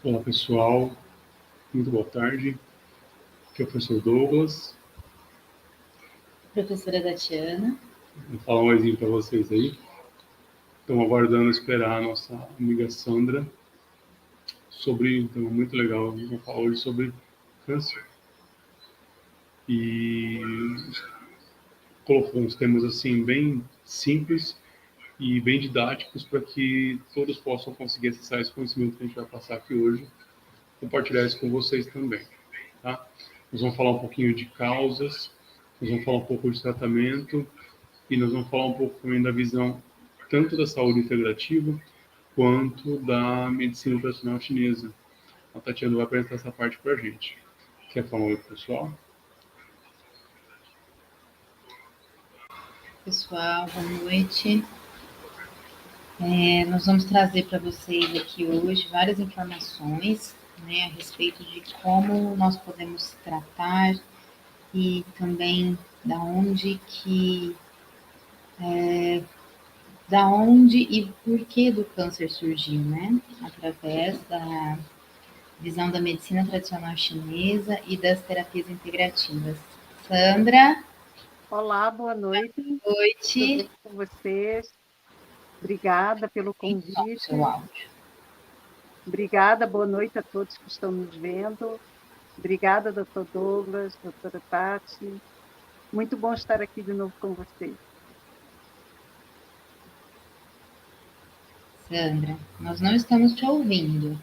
Olá pessoal, muito boa tarde. Aqui é o professor Douglas. Professora Tatiana. Vou falar um oizinho para vocês aí. Estamos aguardando esperar a nossa amiga Sandra sobre um tema muito legal. Vou falar hoje sobre câncer. E colocou uns temas assim bem simples e bem didáticos para que todos possam conseguir acessar esse conhecimento que a gente vai passar aqui hoje, compartilhar isso com vocês também, tá? Nós vamos falar um pouquinho de causas, nós vamos falar um pouco de tratamento e nós vamos falar um pouco também da visão tanto da saúde integrativa quanto da medicina tradicional chinesa. A Tatiana vai apresentar essa parte para a gente. Quer falar oi, pessoal? Pessoal, boa noite. Nós vamos trazer para vocês aqui hoje várias informações, né, a respeito de como nós podemos tratar e também da onde e porquê do câncer surgiu, né, através da visão da medicina tradicional chinesa e das terapias integrativas. Sandra? Olá, boa noite. Boa noite. Tudo bem com vocês? Obrigada pelo convite. Seu áudio. Obrigada, boa noite a todos que estão nos vendo. Obrigada, doutor Douglas, doutora Tati. Muito bom estar aqui de novo com vocês. Sandra, nós não estamos te ouvindo.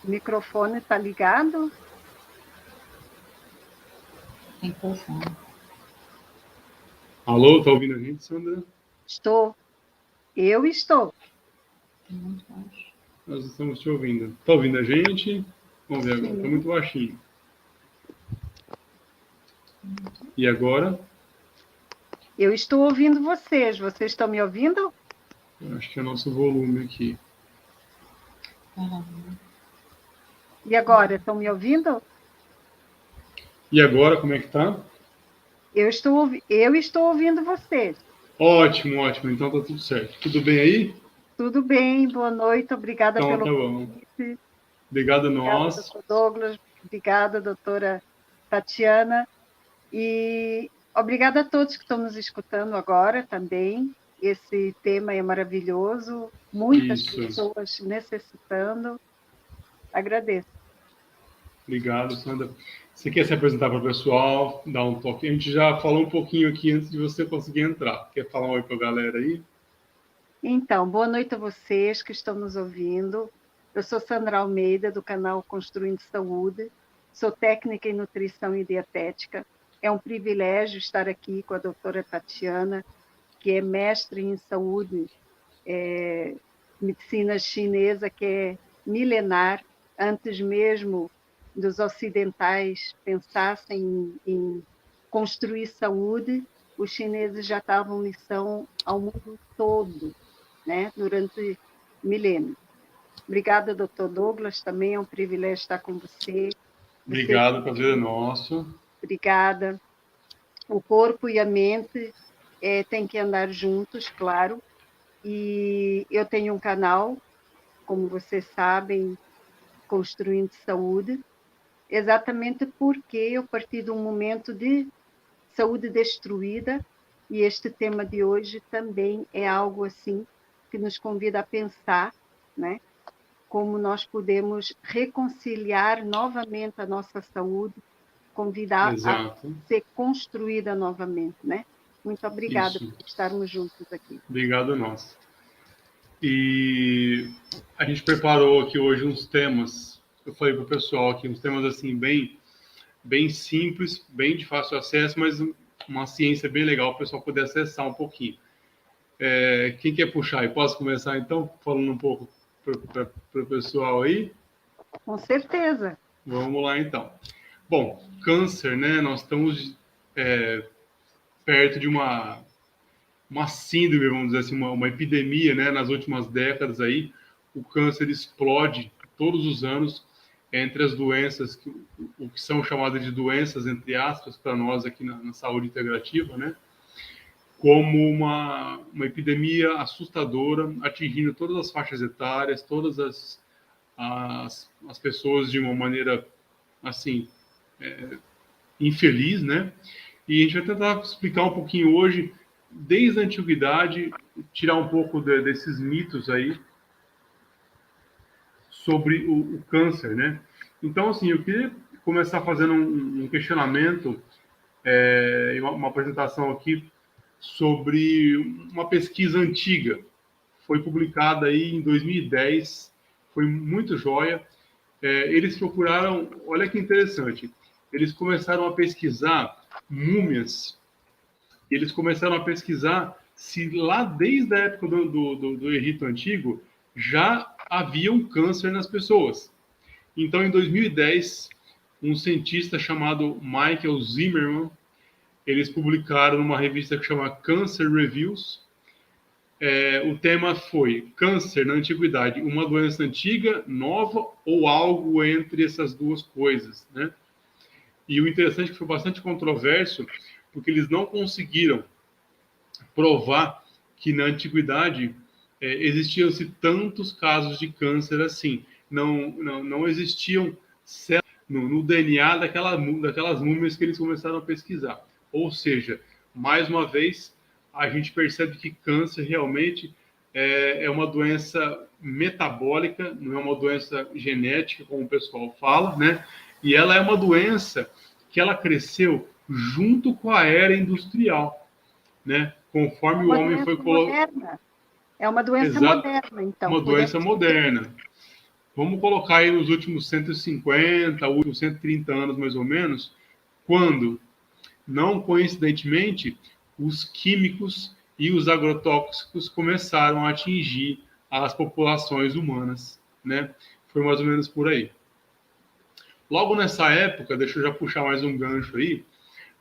O microfone está ligado? Microfone. Alô, tá ouvindo a gente, Sandra? Estou. Eu estou. Muito baixo. Nós estamos te ouvindo. Tá ouvindo a gente? Vamos ver agora. Tá muito baixinho. E agora? Eu estou ouvindo vocês. Vocês estão me ouvindo? Eu acho que é nosso volume aqui. E agora, estão me ouvindo? E agora, como é que tá? Eu estou ouvindo vocês. Ótimo, ótimo. Então tá tudo certo. Tudo bem aí? Tudo bem, boa noite. Obrigada então, pelo tá bom. convite. Obrigado a nós. Obrigada, doutor Douglas. Obrigada, doutora Tatiana. E obrigada a todos que estão nos escutando agora também. Esse tema é maravilhoso. Muitas pessoas necessitando. Agradeço. Obrigado, Sandra. Você quer se apresentar para o pessoal, dar um toque? A gente já falou um pouquinho aqui antes de você conseguir entrar. Quer falar um oi para a galera aí? Então, boa noite a vocês que estão nos ouvindo. Eu sou Sandra Almeida, do canal Construindo Saúde. Sou técnica em nutrição e dietética. É um privilégio estar aqui com a doutora Tatiana, que é mestre em saúde, medicina chinesa, que é milenar, antes mesmo dos ocidentais pensassem em construir saúde, os chineses já estavam em missão ao mundo todo, né, durante milênios. Obrigada, doutor Douglas, também é um privilégio estar com você. Obrigado, prazer é nosso. Obrigada. O corpo e a mente têm que andar juntos, claro, e eu tenho um canal, como vocês sabem, Construindo Saúde, exatamente porque eu parti de um momento de saúde destruída, e este tema de hoje também é algo assim que nos convida a pensar, né? Como nós podemos reconciliar novamente a nossa saúde, convidar a ser construída novamente, né? Muito obrigada por estarmos juntos aqui. Obrigado a nós. E a gente preparou aqui hoje uns temas, eu falei para o pessoal aqui, uns temas assim bem simples, bem de fácil acesso, mas uma ciência bem legal para o pessoal poder acessar um pouquinho. Quem quer puxar? E posso começar então falando um pouco para o pessoal aí? Com certeza. Vamos lá então. Bom, câncer, né? Nós estamos perto de uma síndrome, vamos dizer assim, uma epidemia, né? Nas últimas décadas aí, o câncer explode todos os anos entre as doenças, o que são chamadas de doenças, entre aspas, para nós aqui na saúde integrativa, né? Como uma epidemia assustadora, atingindo todas as faixas etárias, todas as pessoas de uma maneira, assim, infeliz, né? E a gente vai tentar explicar um pouquinho hoje, desde a antiguidade, tirar um pouco desses mitos aí sobre o câncer, né? Então, assim, eu queria começar fazendo um questionamento, uma apresentação aqui sobre uma pesquisa antiga. Foi publicada aí em 2010, foi muito joia. Eles procuraram, olha que interessante, eles começaram a pesquisar múmias, eles começaram a pesquisar se lá desde a época do Egito Antigo já havia um câncer nas pessoas. Então, em 2010, um cientista chamado Michael Zimmerman, eles publicaram numa revista que chama Cancer Reviews. O tema foi câncer na antiguidade, uma doença antiga, nova ou algo entre essas duas coisas, né? E o interessante é que foi bastante controverso, porque eles não conseguiram provar que na antiguidade existiam-se tantos casos de câncer assim. Não existiam células no DNA daquelas múmias que eles começaram a pesquisar. Ou seja, mais uma vez, a gente percebe que câncer realmente é uma doença metabólica, não é uma doença genética, como o pessoal fala, né? E ela é uma doença que ela cresceu junto com a era industrial, né? Conforme o homem foi colocado. É uma doença moderna, então. Uma doença moderna. Vamos colocar aí nos últimos 150, últimos 130 anos, mais ou menos, quando, não coincidentemente, os químicos e os agrotóxicos começaram a atingir as populações humanas, né? Foi mais ou menos por aí. Logo nessa época, deixa eu já puxar mais um gancho aí,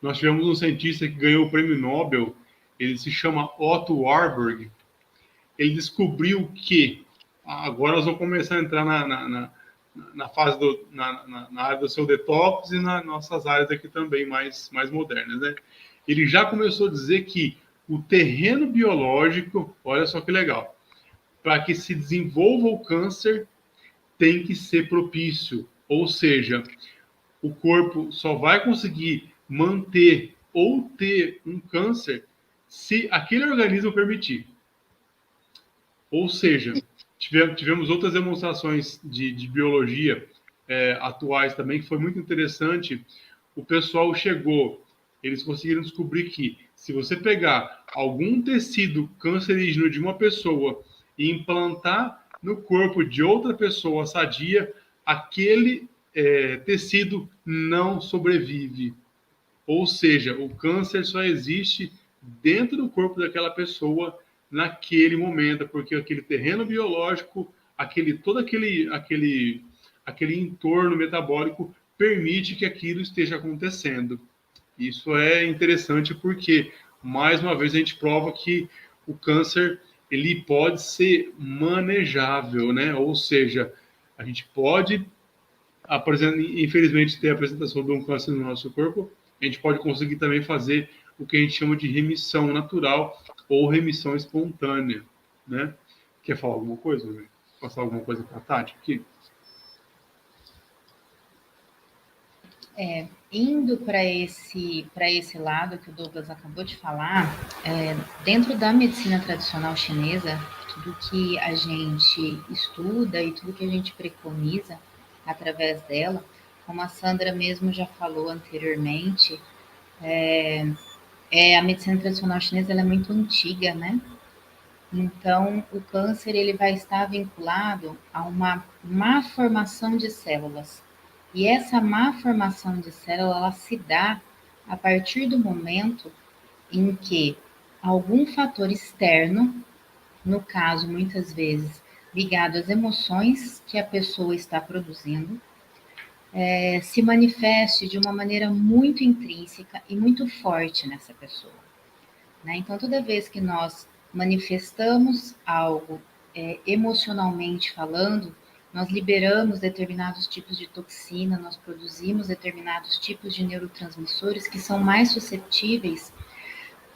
nós tivemos um cientista que ganhou o prêmio Nobel, ele se chama Otto Warburg. Ele descobriu que, agora nós vamos começar a entrar na fase na área do seu detox e nas nossas áreas aqui também mais modernas, né? Ele já começou a dizer que o terreno biológico, olha só que legal, para que se desenvolva o câncer, tem que ser propício, ou seja, o corpo só vai conseguir manter ou ter um câncer se aquele organismo permitir. Ou seja, tivemos outras demonstrações de biologia atuais também, que foi muito interessante. O pessoal chegou, eles conseguiram descobrir que se você pegar algum tecido cancerígeno de uma pessoa e implantar no corpo de outra pessoa sadia, aquele tecido não sobrevive. Ou seja, o câncer só existe dentro do corpo daquela pessoa naquele momento, porque aquele terreno biológico, todo aquele entorno metabólico permite que aquilo esteja acontecendo. Isso é interessante porque, mais uma vez, a gente prova que o câncer ele pode ser manejável, né? Ou seja, a gente pode, infelizmente, ter a apresentação de um câncer no nosso corpo, a gente pode conseguir também fazer o que a gente chama de remissão natural ou remissão espontânea, né? Quer falar alguma coisa? Passar alguma coisa para a Tati aqui? Indo para esse lado que o Douglas acabou de falar, dentro da medicina tradicional chinesa, tudo que a gente estuda e tudo que a gente preconiza através dela, como a Sandra mesmo já falou anteriormente, a medicina tradicional chinesa ela é muito antiga, né? Então, o câncer ele vai estar vinculado a uma má formação de células. E essa má formação de célula ela se dá a partir do momento em que algum fator externo, no caso, muitas vezes ligado às emoções que a pessoa está produzindo, se manifeste de uma maneira muito intrínseca e muito forte nessa pessoa, né? Então, toda vez que nós manifestamos algo emocionalmente falando, nós liberamos determinados tipos de toxina, nós produzimos determinados tipos de neurotransmissores que são mais suscetíveis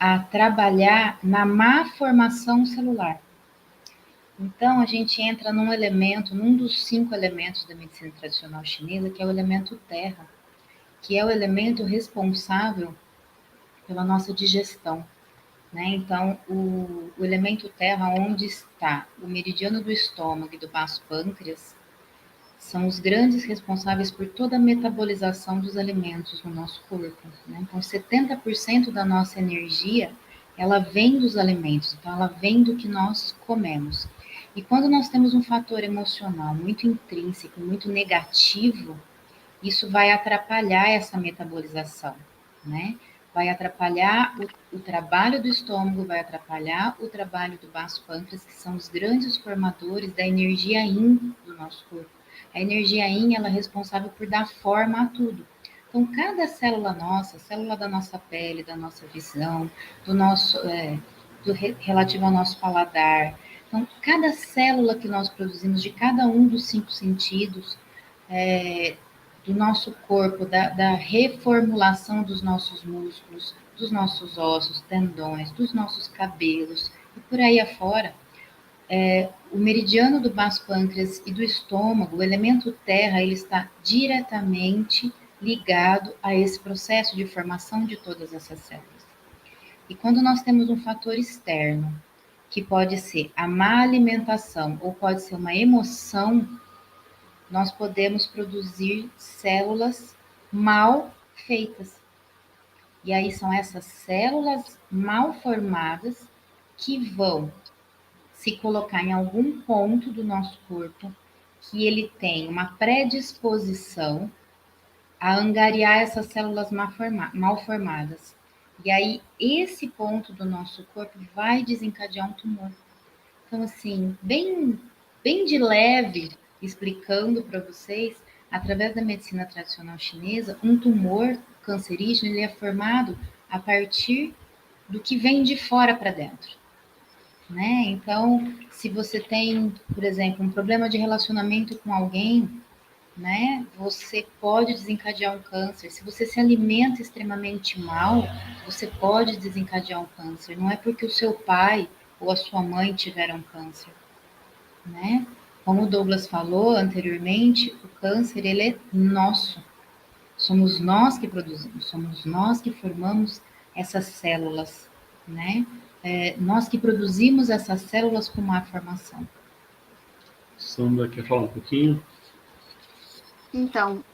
a trabalhar na má formação celular. Então, a gente entra num elemento, num dos 5 elementos da medicina tradicional chinesa, que é o elemento terra, que é o elemento responsável pela nossa digestão, né? Então, o elemento terra, onde está o meridiano do estômago e do baço pâncreas, são os grandes responsáveis por toda a metabolização dos alimentos no nosso corpo, né? Então, 70% da nossa energia, ela vem dos alimentos, então ela vem do que nós comemos. E quando nós temos um fator emocional muito intrínseco, muito negativo, isso vai atrapalhar essa metabolização, né? Vai atrapalhar o trabalho do estômago, vai atrapalhar o trabalho do baço pâncreas, que são os grandes formadores da energia yin do nosso corpo. A energia yin, ela é responsável por dar forma a tudo. Então, cada célula nossa, célula da nossa pele, da nossa visão, do nosso, relativo ao nosso paladar. Então, cada célula que nós produzimos de cada um dos 5 sentidos, do nosso corpo, da reformulação dos nossos músculos, dos nossos ossos, tendões, dos nossos cabelos e por aí afora, o meridiano do baço pâncreas e do estômago, o elemento terra, ele está diretamente ligado a esse processo de formação de todas essas células. E quando nós temos um fator externo, que pode ser a má alimentação ou pode ser uma emoção, nós podemos produzir células mal feitas. E aí são essas células mal formadas que vão se colocar em algum ponto do nosso corpo que ele tem uma predisposição a angariar essas células mal formadas. E aí esse ponto do nosso corpo vai desencadear um tumor. Então, assim, bem de leve, explicando para vocês, através da medicina tradicional chinesa, um tumor cancerígeno ele é formado a partir do que vem de fora para dentro, né? Então, se você tem, por exemplo, um problema de relacionamento com alguém, né, você pode desencadear um câncer. Se você se alimenta extremamente mal, você pode desencadear um câncer. Não é porque o seu pai ou a sua mãe tiveram câncer, né? Como o Douglas falou anteriormente, o câncer ele é nosso. Somos nós que produzimos, somos nós que formamos essas células, né? Nós que produzimos essas células com má formação. Sandra, quer falar um pouquinho? Então,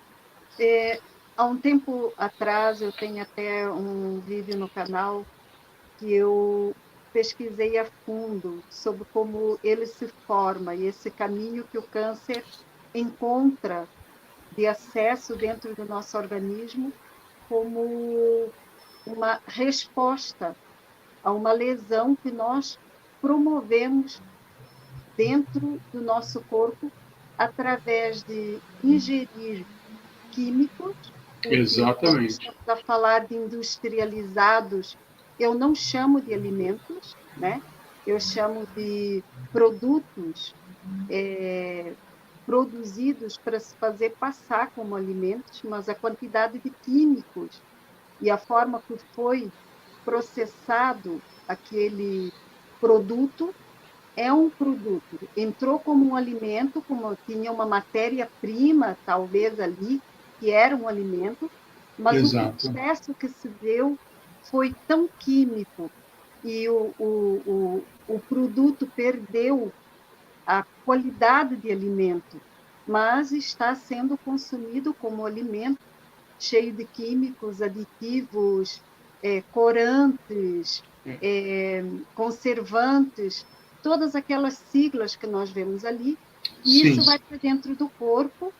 há um tempo atrás, eu tenho até um vídeo no canal que eu pesquisei a fundo sobre como ele se forma e esse caminho que o câncer encontra de acesso dentro do nosso organismo como uma resposta a uma lesão que nós promovemos dentro do nosso corpo através de ingerir químicos, porque quando Exatamente. estamos a falar de industrializados, eu não chamo de alimentos, né? Eu chamo de produtos produzidos para se fazer passar como alimentos, mas a quantidade de químicos e a forma que foi processado aquele produto é um produto. Entrou como um alimento, como tinha uma matéria-prima, talvez ali, que era um alimento, mas o Exato. processo que se deu foi tão químico e o produto perdeu a qualidade de alimento, mas está sendo consumido como alimento, cheio de químicos, aditivos, corantes, conservantes, todas aquelas siglas que nós vemos ali, e Sim. isso vai para dentro do corpo,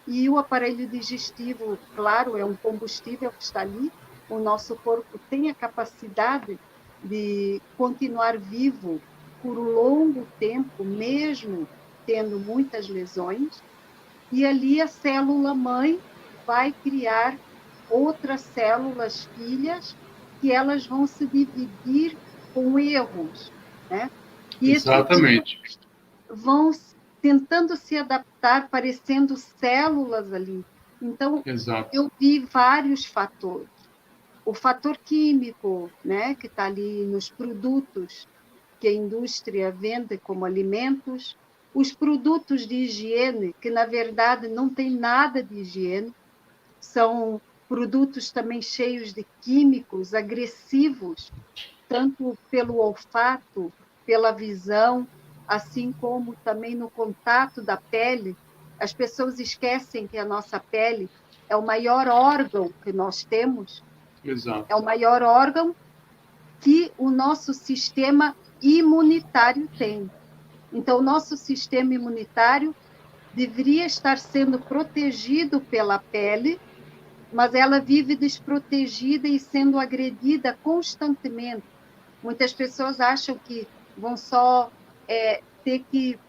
e o aparelho digestivo, claro, é um combustível que está ali, o nosso corpo tem a capacidade de continuar vivo por um longo tempo, mesmo tendo muitas lesões, e ali a célula-mãe vai criar outras células filhas que elas vão se dividir com erros, né? E esses Exatamente. vão tentando se adaptar, parecendo células ali. Então, Exato. eu vi vários fatores. O fator químico, né, que está ali nos produtos, que a indústria vende como alimentos, os produtos de higiene, que na verdade não tem nada de higiene, são produtos também cheios de químicos agressivos, tanto pelo olfato, pela visão, assim como também no contato da pele. As pessoas esquecem que a nossa pele é o maior órgão que nós temos, Exato. é o maior órgão que o nosso sistema imunitário tem. Então, o nosso sistema imunitário deveria estar sendo protegido pela pele, mas ela vive desprotegida e sendo agredida constantemente. Muitas pessoas acham que vão só ter que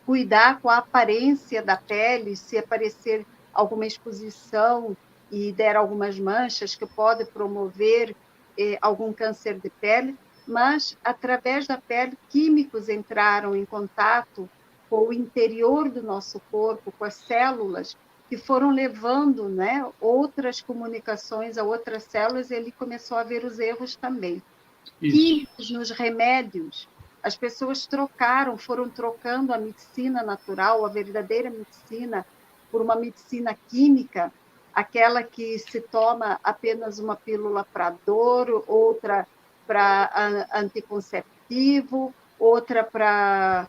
cuidar com a aparência da pele, se aparecer alguma exposição e der algumas manchas que pode promover algum câncer de pele, mas através da pele, químicos entraram em contato com o interior do nosso corpo, com as células, que foram levando, né, outras comunicações a outras células, e ele começou a ver os erros também. Isso. Químicos nos remédios. As pessoas foram trocando a medicina natural, a verdadeira medicina, por uma medicina química, aquela que se toma apenas uma pílula para dor, outra para anticonceptivo, outra para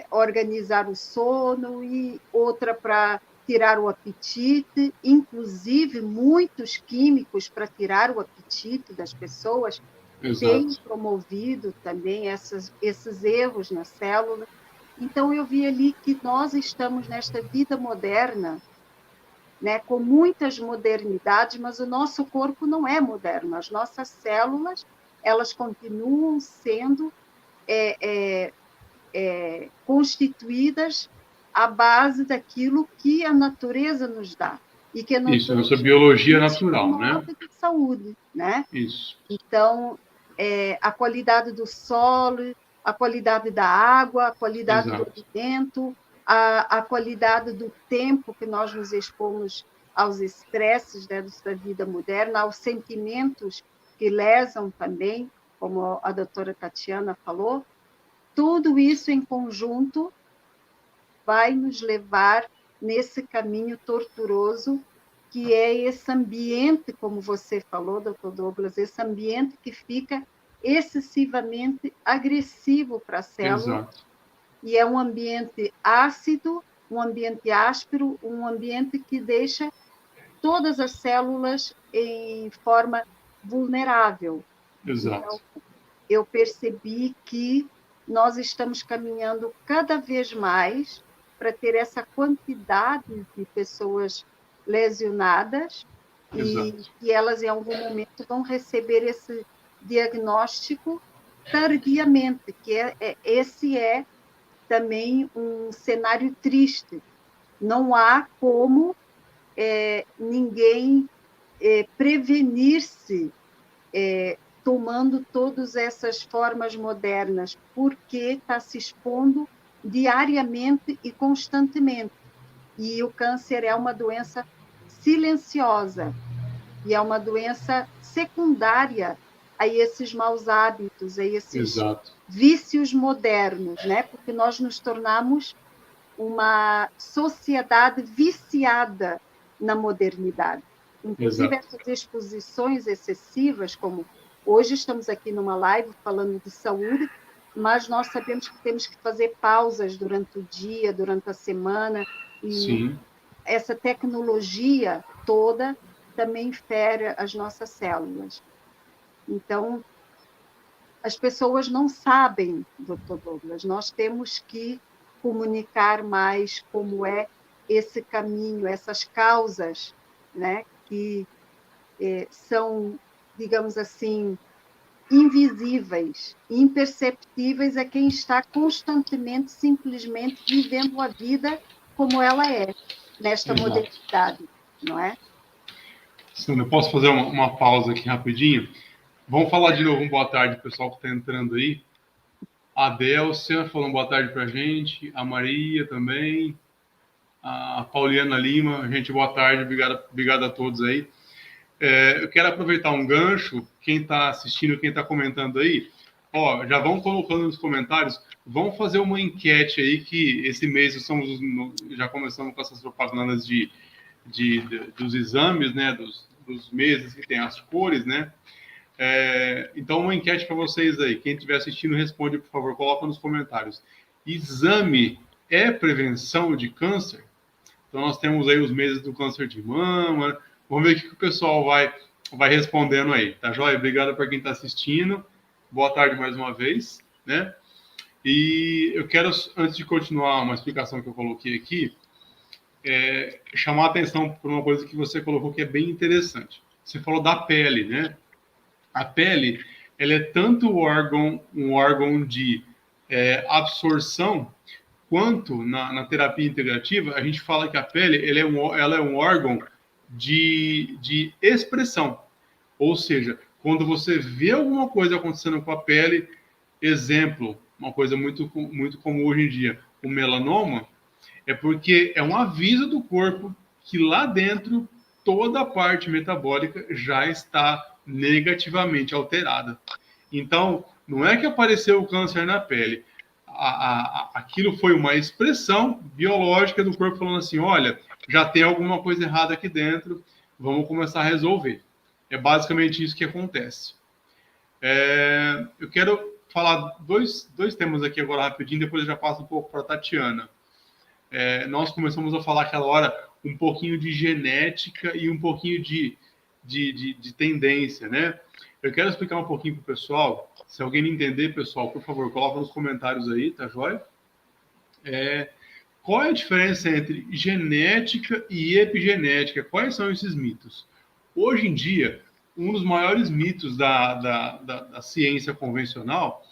organizar o sono e outra para tirar o apetite, inclusive muitos químicos para tirar o apetite das pessoas. Tem promovido também esses erros na célula. Então, eu vi ali que nós estamos nesta vida moderna, né, com muitas modernidades, mas o nosso corpo não é moderno. As nossas células, elas continuam sendo constituídas à base daquilo que a natureza nos dá. E que a natureza isso, nossa biologia natural, né? De saúde, né? Isso. Então, a qualidade do solo, a qualidade da água, a qualidade do alimento, a qualidade do tempo que nós nos expomos aos estresses, né, da vida moderna, aos sentimentos que lesam também, como a doutora Tatiana falou. Tudo isso em conjunto vai nos levar nesse caminho torturoso, que é esse ambiente, como você falou, doutor Douglas, esse ambiente que fica excessivamente agressivo para a célula. Exato. E é um ambiente ácido, um ambiente áspero, um ambiente que deixa todas as células em forma vulnerável. Exato. Então, eu percebi que nós estamos caminhando cada vez mais para ter essa quantidade de pessoas lesionadas e elas, em algum momento, vão receber esse diagnóstico tardiamente, que esse é também um cenário triste. Não há como ninguém prevenir-se tomando todas essas formas modernas, porque está se expondo diariamente e constantemente. E o câncer é uma doença silenciosa e é uma doença secundária a esses maus hábitos, a esses vícios modernos, né? Porque nós nos tornamos uma sociedade viciada na modernidade. Inclusive, essas exposições excessivas, como hoje estamos aqui numa live falando de saúde, mas nós sabemos que temos que fazer pausas durante o dia, durante a semana, e essa tecnologia toda também fere as nossas células. Então, as pessoas não sabem, doutor Douglas, nós temos que comunicar mais como é esse caminho, essas causas, né, que são, digamos assim, invisíveis, imperceptíveis a quem está constantemente, simplesmente vivendo a vida como ela é, nesta modernidade, não é? Sandra, eu posso fazer uma pausa aqui rapidinho? Vamos falar de novo boa tarde, pessoal que está entrando aí. A Délcia falando boa tarde para a gente, a Maria também, a Pauliana Lima, gente, boa tarde, obrigado a todos aí. Eu quero aproveitar um gancho, quem está assistindo, quem está comentando aí, Ó, já vão colocando nos comentários, vão fazer uma enquete aí, que esse mês já começamos com essas propagandas dos exames, né, dos meses que tem as cores, né? Então, uma enquete para vocês aí. Quem estiver assistindo, responde, por favor, coloca nos comentários. Exame é prevenção de câncer? Então, nós temos aí os meses do câncer de mama. Vamos ver o que o pessoal vai respondendo aí, tá joia? Obrigado para quem está assistindo. Boa tarde mais uma vez, né? E eu quero, antes de continuar uma explicação que eu coloquei aqui, chamar a atenção para uma coisa que você colocou que é bem interessante. Você falou da pele, né? A pele, ela é tanto um órgão de absorção, quanto na terapia integrativa, a gente fala que a pele ela é um órgão de expressão. Ou seja, quando você vê alguma coisa acontecendo com a pele, exemplo, uma coisa muito, muito comum hoje em dia, o melanoma, é porque é um aviso do corpo que lá dentro toda a parte metabólica já está negativamente alterada. Então, não é que apareceu o câncer na pele. Aquilo foi uma expressão biológica do corpo falando assim, olha, já tem alguma coisa errada aqui dentro, vamos começar a resolver. É basicamente isso que acontece. Eu quero falar dois temas aqui agora rapidinho, depois eu já passo um pouco para a Tatiana. Nós começamos a falar aquela hora um pouquinho de genética e um pouquinho de tendência, né? Eu quero explicar um pouquinho para o pessoal. Se alguém não entender, pessoal, por favor, coloca nos comentários aí, tá joia? Qual é a diferença entre genética e epigenética? Quais são esses mitos? Hoje em dia, um dos maiores mitos da ciência convencional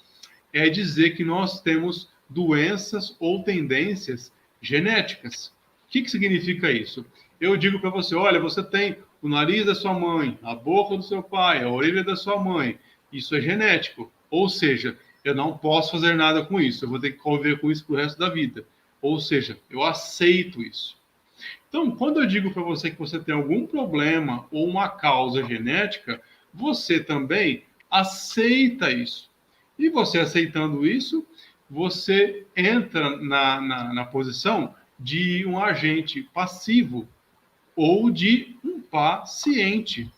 é dizer que nós temos doenças ou tendências genéticas. O que significa isso? Eu digo para você, olha, você tem o nariz da sua mãe, a boca do seu pai, a orelha da sua mãe. Isso é genético. Ou seja, eu não posso fazer nada com isso. Eu vou ter que conviver com isso pro resto da vida. Ou seja, eu aceito isso. Então, quando eu digo para você que você tem algum problema ou uma causa genética, você também aceita isso. E você aceitando isso, você entra na posição de um agente passivo ou de um paciente.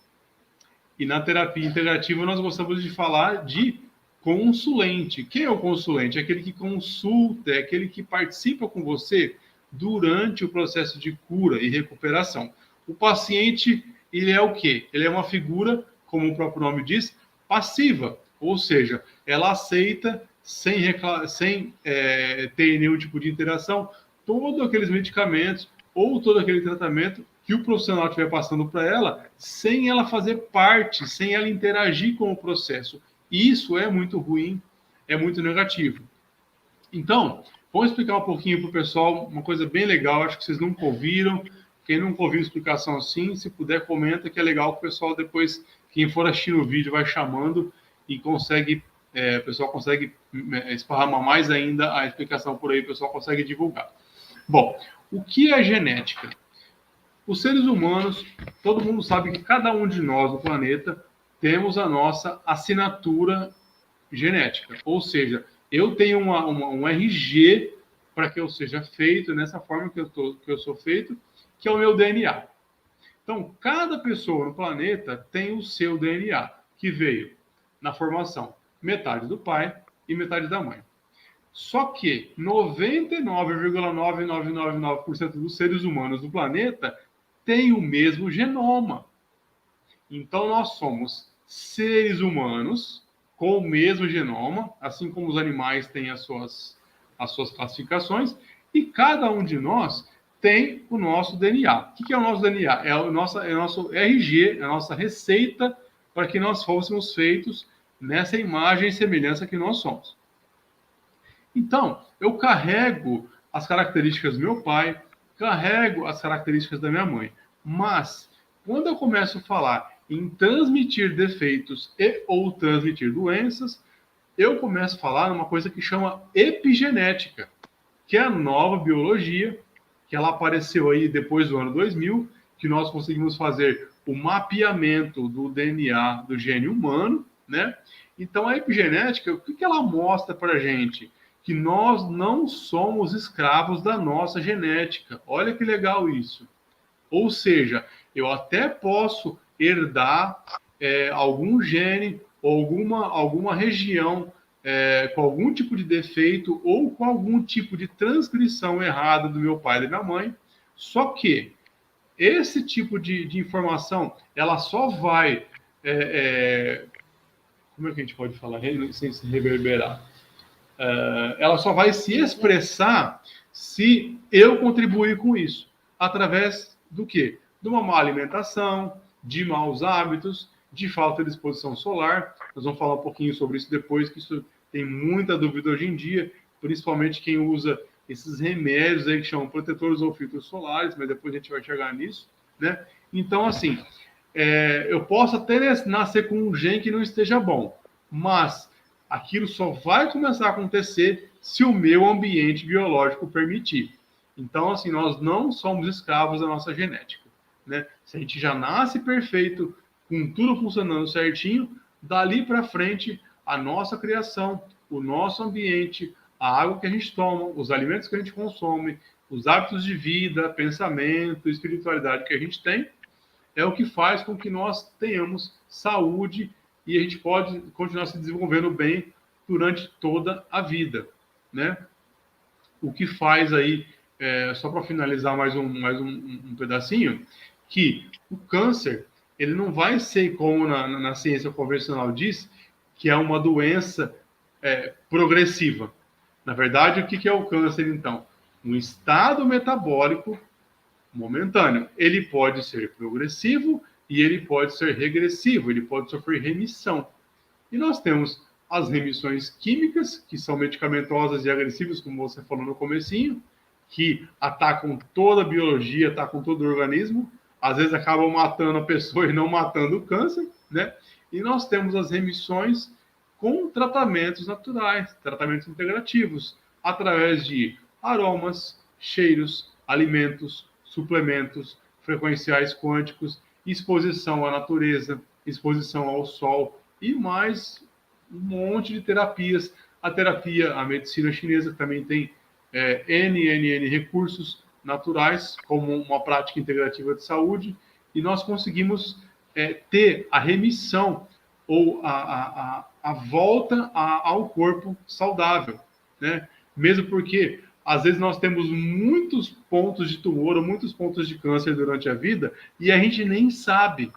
E na terapia integrativa nós gostamos de falar de consulente. Quem é o consulente? É aquele que consulta, é aquele que participa com você durante o processo de cura e recuperação. O paciente, ele é o quê? Ele é uma figura, como o próprio nome diz, passiva. Ou seja, ela aceita, sem ter nenhum tipo de interação, todos aqueles medicamentos ou todo aquele tratamento que o profissional estiver passando para ela, sem ela fazer parte, sem ela interagir com o processo. Isso é muito ruim, é muito negativo. Então, vamos explicar um pouquinho para o pessoal uma coisa bem legal, acho que vocês nunca ouviram. Quem nunca ouviu explicação assim, se puder, comenta, que é legal que o pessoal depois, quem for assistir o vídeo, vai chamando e o pessoal consegue esparramar mais ainda a explicação por aí, o pessoal consegue divulgar. Bom, o que é genética? Os seres humanos, todo mundo sabe que cada um de nós no planeta temos a nossa assinatura genética. Ou seja, eu tenho um RG para que eu seja feito nessa forma que eu sou feito, que é o meu DNA. Então, cada pessoa no planeta tem o seu DNA, que veio na formação metade do pai e metade da mãe. Só que 99,9999% dos seres humanos do planeta tem o mesmo genoma. Então, nós somos seres humanos com o mesmo genoma, assim como os animais têm as suas classificações, e cada um de nós tem o nosso DNA. O que é o nosso DNA? É o nosso RG, é a nossa receita para que nós fôssemos feitos nessa imagem e semelhança que nós somos. Então, eu carrego as características do meu pai, carrego as características da minha mãe. Mas, quando eu começo a falar em transmitir defeitos e ou transmitir doenças, eu começo a falar numa coisa que chama epigenética, que é a nova biologia, que ela apareceu aí depois do ano 2000, que nós conseguimos fazer o mapeamento do DNA do gene humano, né? Então, a epigenética, o que ela mostra para a gente? Que nós não somos escravos da nossa genética. Olha que legal isso. Ou seja, eu até posso herdar algum gene ou alguma região com algum tipo de defeito ou com algum tipo de transcrição errada do meu pai e da minha mãe. Só que esse tipo de informação, ela só vai... como é que a gente pode falar sem se reverberar? Ela só vai se expressar se eu contribuir com isso. Através do quê? De uma má alimentação, de maus hábitos, de falta de exposição solar. Nós vamos falar um pouquinho sobre isso depois, que isso tem muita dúvida hoje em dia, principalmente quem usa esses remédios aí que chamam protetores ou filtros solares, mas depois a gente vai chegar nisso, né? Então, assim, eu posso até nascer com um gene que não esteja bom, mas aquilo só vai começar a acontecer se o meu ambiente biológico permitir. Então, assim, nós não somos escravos da nossa genética, né? Se a gente já nasce perfeito, com tudo funcionando certinho, dali para frente, a nossa criação, o nosso ambiente, a água que a gente toma, os alimentos que a gente consome, os hábitos de vida, pensamento, espiritualidade que a gente tem, é o que faz com que nós tenhamos saúde e a gente pode continuar se desenvolvendo bem durante toda a vida, né? O que faz aí, só para finalizar mais um pedacinho, que o câncer, ele não vai ser como na ciência convencional diz, que é uma doença progressiva. Na verdade, o que é o câncer, então? Um estado metabólico momentâneo. Ele pode ser progressivo e ele pode ser regressivo, ele pode sofrer remissão. E nós temos as remissões químicas, que são medicamentosas e agressivas, como você falou no comecinho, que atacam toda a biologia, atacam todo o organismo, às vezes acabam matando a pessoa e não matando o câncer, né? E nós temos as remissões com tratamentos naturais, tratamentos integrativos, através de aromas, cheiros, alimentos, suplementos, frequenciais quânticos, exposição à natureza, exposição ao sol e mais um monte de terapias. A medicina chinesa também tem N recursos naturais, como uma prática integrativa de saúde, e nós conseguimos ter a remissão ou a volta ao corpo saudável, né? Mesmo porque às vezes nós temos muitos pontos de tumor ou muitos pontos de câncer durante a vida e a gente nem sabe.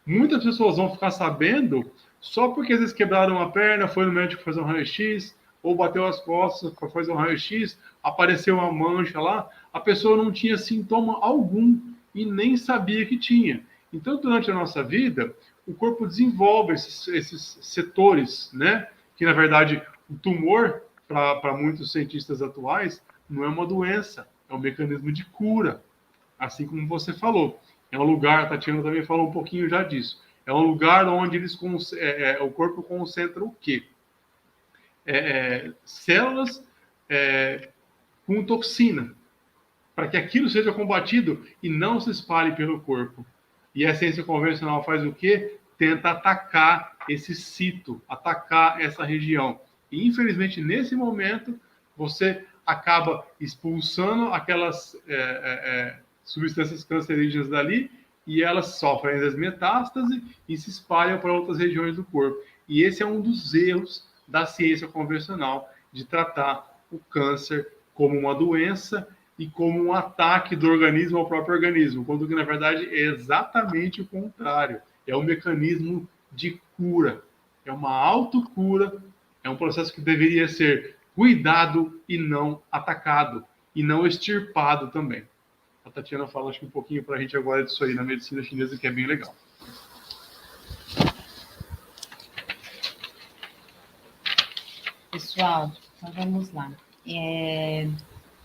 Muitas pessoas vão ficar sabendo só porque às vezes quebraram a perna, foi no médico fazer um raio-x, ou bateu as costas para fazer um raio-x, apareceu uma mancha lá, a pessoa não tinha sintoma algum e nem sabia que tinha. Então, durante a nossa vida, o corpo desenvolve esses setores, né? Que, na verdade, o tumor, para muitos cientistas atuais, não é uma doença, é um mecanismo de cura, assim como você falou. É um lugar, a Tatiana também falou um pouquinho já disso, é um lugar onde o corpo concentra o quê? Células com toxina, para que aquilo seja combatido e não se espalhe pelo corpo. E a ciência convencional faz o quê? Tenta atacar esse sítio, atacar essa região. E, infelizmente, nesse momento, você acaba expulsando aquelas substâncias cancerígenas dali e elas sofrem as metástases e se espalham para outras regiões do corpo. E esse é um dos erros da ciência convencional, de tratar o câncer como uma doença e como um ataque do organismo ao próprio organismo, quando que, na verdade, é exatamente o contrário. É um mecanismo de cura, é uma autocura, é um processo que deveria ser cuidado e não atacado, e não extirpado também. A Tatiana fala, acho que um pouquinho para a gente agora disso aí na medicina chinesa, que é bem legal. Pessoal, então vamos lá.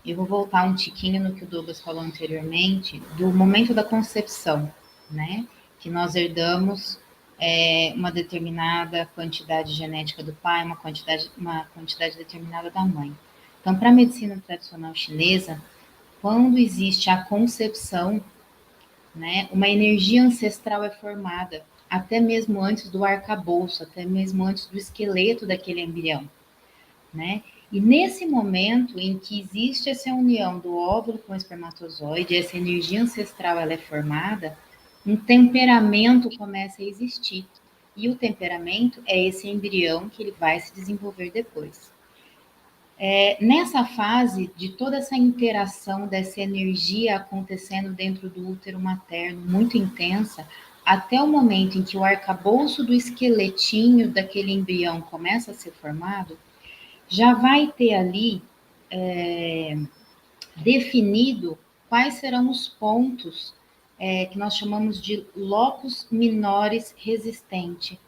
Eu vou voltar um tiquinho no que o Douglas falou anteriormente, do momento da concepção, né? Que nós herdamos uma determinada quantidade genética do pai, uma quantidade determinada da mãe. Então, para a medicina tradicional chinesa, quando existe a concepção, né, uma energia ancestral é formada até mesmo antes do arcabouço, até mesmo antes do esqueleto daquele embrião, né? E nesse momento em que existe essa união do óvulo com o espermatozoide, essa energia ancestral ela é formada, um temperamento começa a existir. E o temperamento é esse embrião que ele vai se desenvolver depois. Nessa fase de toda essa interação dessa energia acontecendo dentro do útero materno, muito intensa, até o momento em que o arcabouço do esqueletinho daquele embrião começa a ser formado, já vai ter ali definido quais serão os pontos que nós chamamos de locus minores resistente,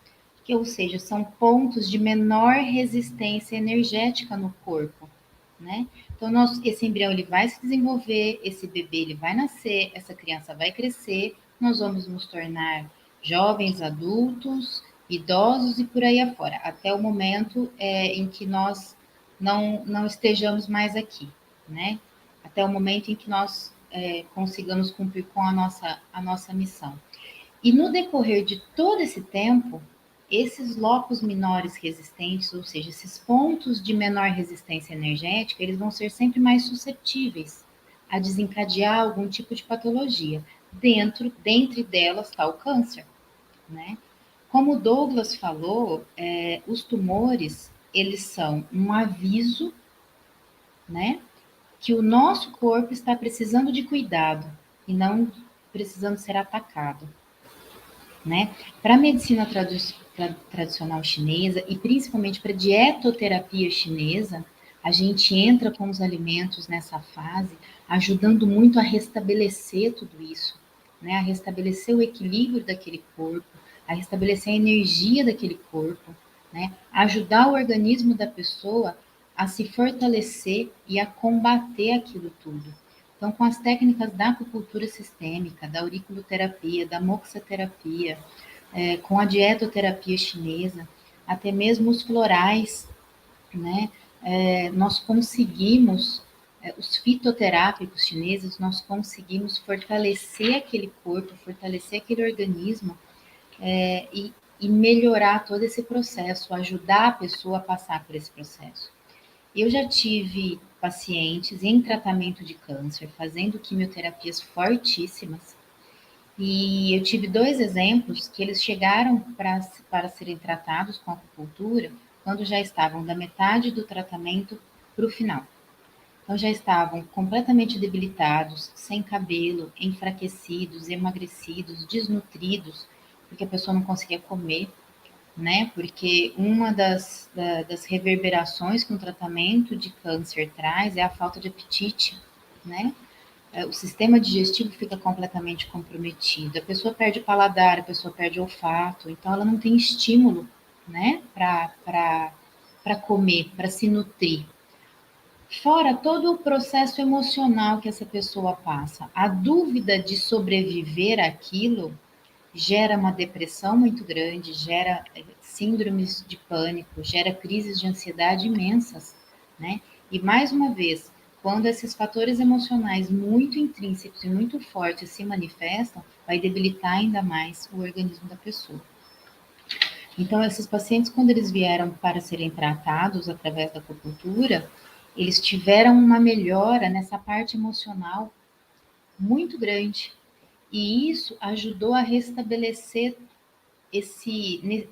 que, ou seja, são pontos de menor resistência energética no corpo, né? Então, esse embrião ele vai se desenvolver, esse bebê ele vai nascer, essa criança vai crescer, nós vamos nos tornar jovens, adultos, idosos e por aí afora, até o momento em que nós não estejamos mais aqui, né? Até o momento em que nós consigamos cumprir com a nossa missão. E no decorrer de todo esse tempo, esses locos menores resistentes, ou seja, esses pontos de menor resistência energética, eles vão ser sempre mais suscetíveis a desencadear algum tipo de patologia. Dentre delas está o câncer, né? Como o Douglas falou, os tumores, eles são um aviso, né? Que o nosso corpo está precisando de cuidado e não precisando ser atacado, né? Para a medicina tradicional chinesa e principalmente para a dietoterapia chinesa, a gente entra com os alimentos nessa fase, ajudando muito a restabelecer tudo isso, né? A restabelecer o equilíbrio daquele corpo, a restabelecer a energia daquele corpo, né? A ajudar o organismo da pessoa a se fortalecer e a combater aquilo tudo. Então, com as técnicas da acupuntura sistêmica, da auriculoterapia, da moxaterapia, com a dietoterapia chinesa, até mesmo os florais, né? Nós conseguimos, os fitoterápicos chineses, nós conseguimos fortalecer aquele corpo, fortalecer aquele organismo e melhorar todo esse processo, ajudar a pessoa a passar por esse processo. Eu já tive pacientes em tratamento de câncer, fazendo quimioterapias fortíssimas, e eu tive 2 exemplos que eles chegaram para serem tratados com acupuntura quando já estavam da metade do tratamento para o final. Então já estavam completamente debilitados, sem cabelo, enfraquecidos, emagrecidos, desnutridos, porque a pessoa não conseguia comer, né? Porque uma das reverberações que um tratamento de câncer traz é a falta de apetite, né? O sistema digestivo fica completamente comprometido, a pessoa perde paladar, a pessoa perde olfato, então ela não tem estímulo, né? Para comer, para se nutrir. Fora todo o processo emocional que essa pessoa passa, a dúvida de sobreviver àquilo gera uma depressão muito grande, gera síndromes de pânico, gera crises de ansiedade imensas, né? E mais uma vez, quando esses fatores emocionais muito intrínsecos e muito fortes se manifestam, vai debilitar ainda mais o organismo da pessoa. Então, esses pacientes, quando eles vieram para serem tratados através da acupuntura, eles tiveram uma melhora nessa parte emocional muito grande. E isso ajudou a restabelecer esses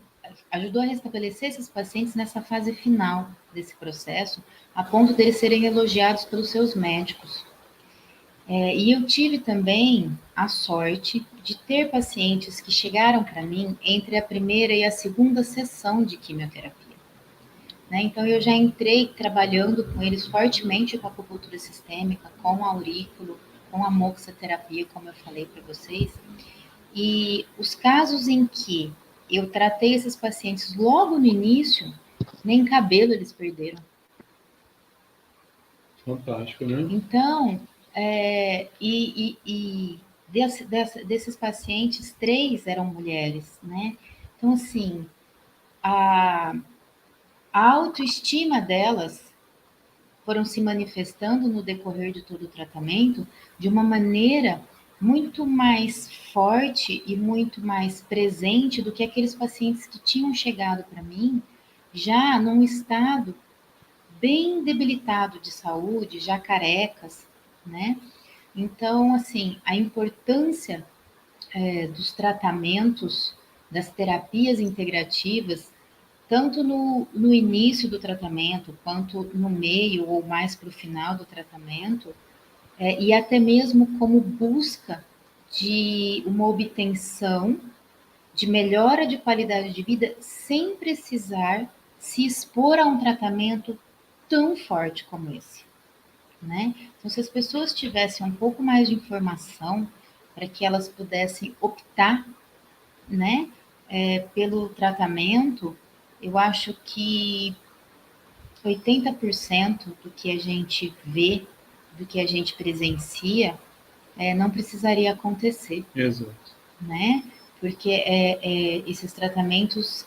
pacientes nessa fase final desse processo, a ponto deles serem elogiados pelos seus médicos. E eu tive também a sorte de ter pacientes que chegaram para mim entre a primeira e a segunda sessão de quimioterapia, né? Então, eu já entrei trabalhando com eles fortemente com a acupuntura sistêmica, com a aurículo, com a moxaterapia, como eu falei para vocês. E os casos em que eu tratei esses pacientes logo no início, nem cabelo eles perderam. Fantástico, né? Então, desses pacientes, 3 eram mulheres, né? Então, assim, a autoestima delas foram se manifestando no decorrer de todo o tratamento de uma maneira muito mais forte e muito mais presente do que aqueles pacientes que tinham chegado para mim já num estado bem debilitado de saúde, já carecas, né? Então, assim, a importância dos tratamentos, das terapias integrativas, tanto no início do tratamento, quanto no meio ou mais para o final do tratamento, e até mesmo como busca de uma obtenção de melhora de qualidade de vida sem precisar se expor a um tratamento tão forte como esse, né? Então, se as pessoas tivessem um pouco mais de informação para que elas pudessem optar, né, pelo tratamento, eu acho que 80% do que a gente vê, do que a gente presencia, não precisaria acontecer, Exato. né? Porque esses tratamentos,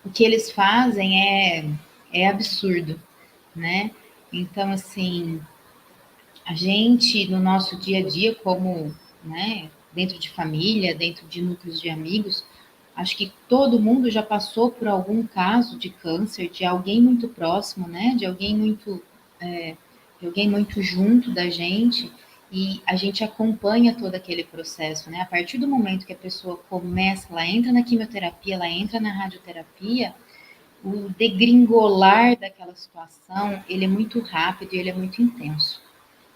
o que eles fazem é absurdo, né? Então, assim, a gente, no nosso dia a dia, como, né, dentro de família, dentro de núcleos de amigos, acho que todo mundo já passou por algum caso de câncer, de alguém muito próximo, né, de alguém muito junto da gente, e a gente acompanha todo aquele processo, né? A partir do momento que a pessoa começa, ela entra na quimioterapia, ela entra na radioterapia, o degringolar daquela situação, ele é muito rápido e ele é muito intenso,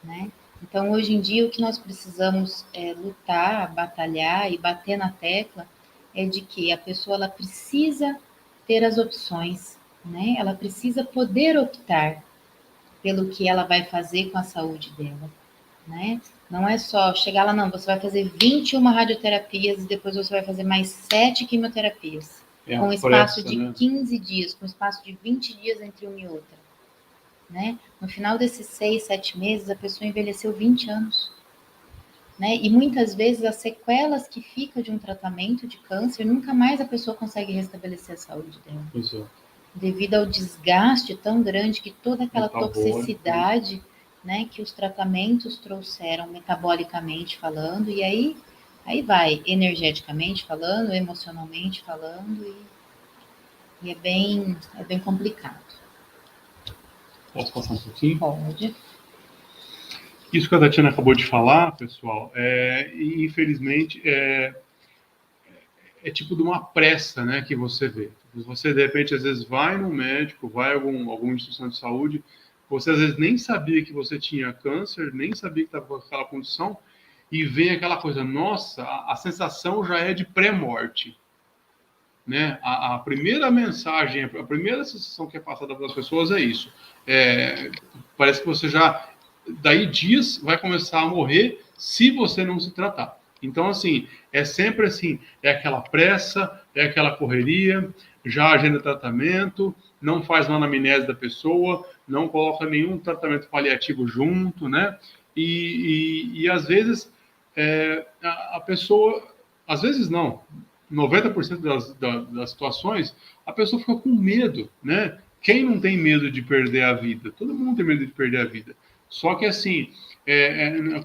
né? Então, hoje em dia, o que nós precisamos lutar, batalhar e bater na tecla é de que a pessoa ela precisa ter as opções, né? Ela precisa poder optar pelo que ela vai fazer com a saúde dela, né? Não é só chegar lá, não, você vai fazer 21 radioterapias e depois você vai fazer mais 7 quimioterapias, com um espaço de 15 dias, com um espaço de 20 dias entre uma e outra, né? No final desses 6, 7 meses, a pessoa envelheceu 20 anos, né? E muitas vezes as sequelas que ficam de um tratamento de câncer, nunca mais a pessoa consegue restabelecer a saúde dela. Exato. Devido ao desgaste tão grande que toda aquela toxicidade, né, que os tratamentos trouxeram metabolicamente falando, e aí vai energeticamente falando, emocionalmente falando, e é bem complicado. Posso passar um pouquinho? Pode. Isso que a Tatiana acabou de falar, pessoal, infelizmente é tipo de uma pressa, né, que você vê. Você, de repente, às vezes vai no médico, vai a alguma instituição de saúde, você às vezes nem sabia que você tinha câncer, nem sabia que estava com aquela condição, e vem aquela coisa, nossa, a sensação já é de pré-morte. Né? A primeira mensagem, a primeira sensação que é passada para as pessoas é isso. Parece que você já, daí dias, vai começar a morrer se você não se tratar. Então, assim, é sempre assim, é aquela pressa, é aquela correria, já agenda tratamento, não faz uma anamnese da pessoa, não coloca nenhum tratamento paliativo junto, né? E às vezes, a pessoa, às vezes não, 90% das situações, a pessoa fica com medo, né? Quem não tem medo de perder a vida? Todo mundo tem medo de perder a vida. Só que, assim,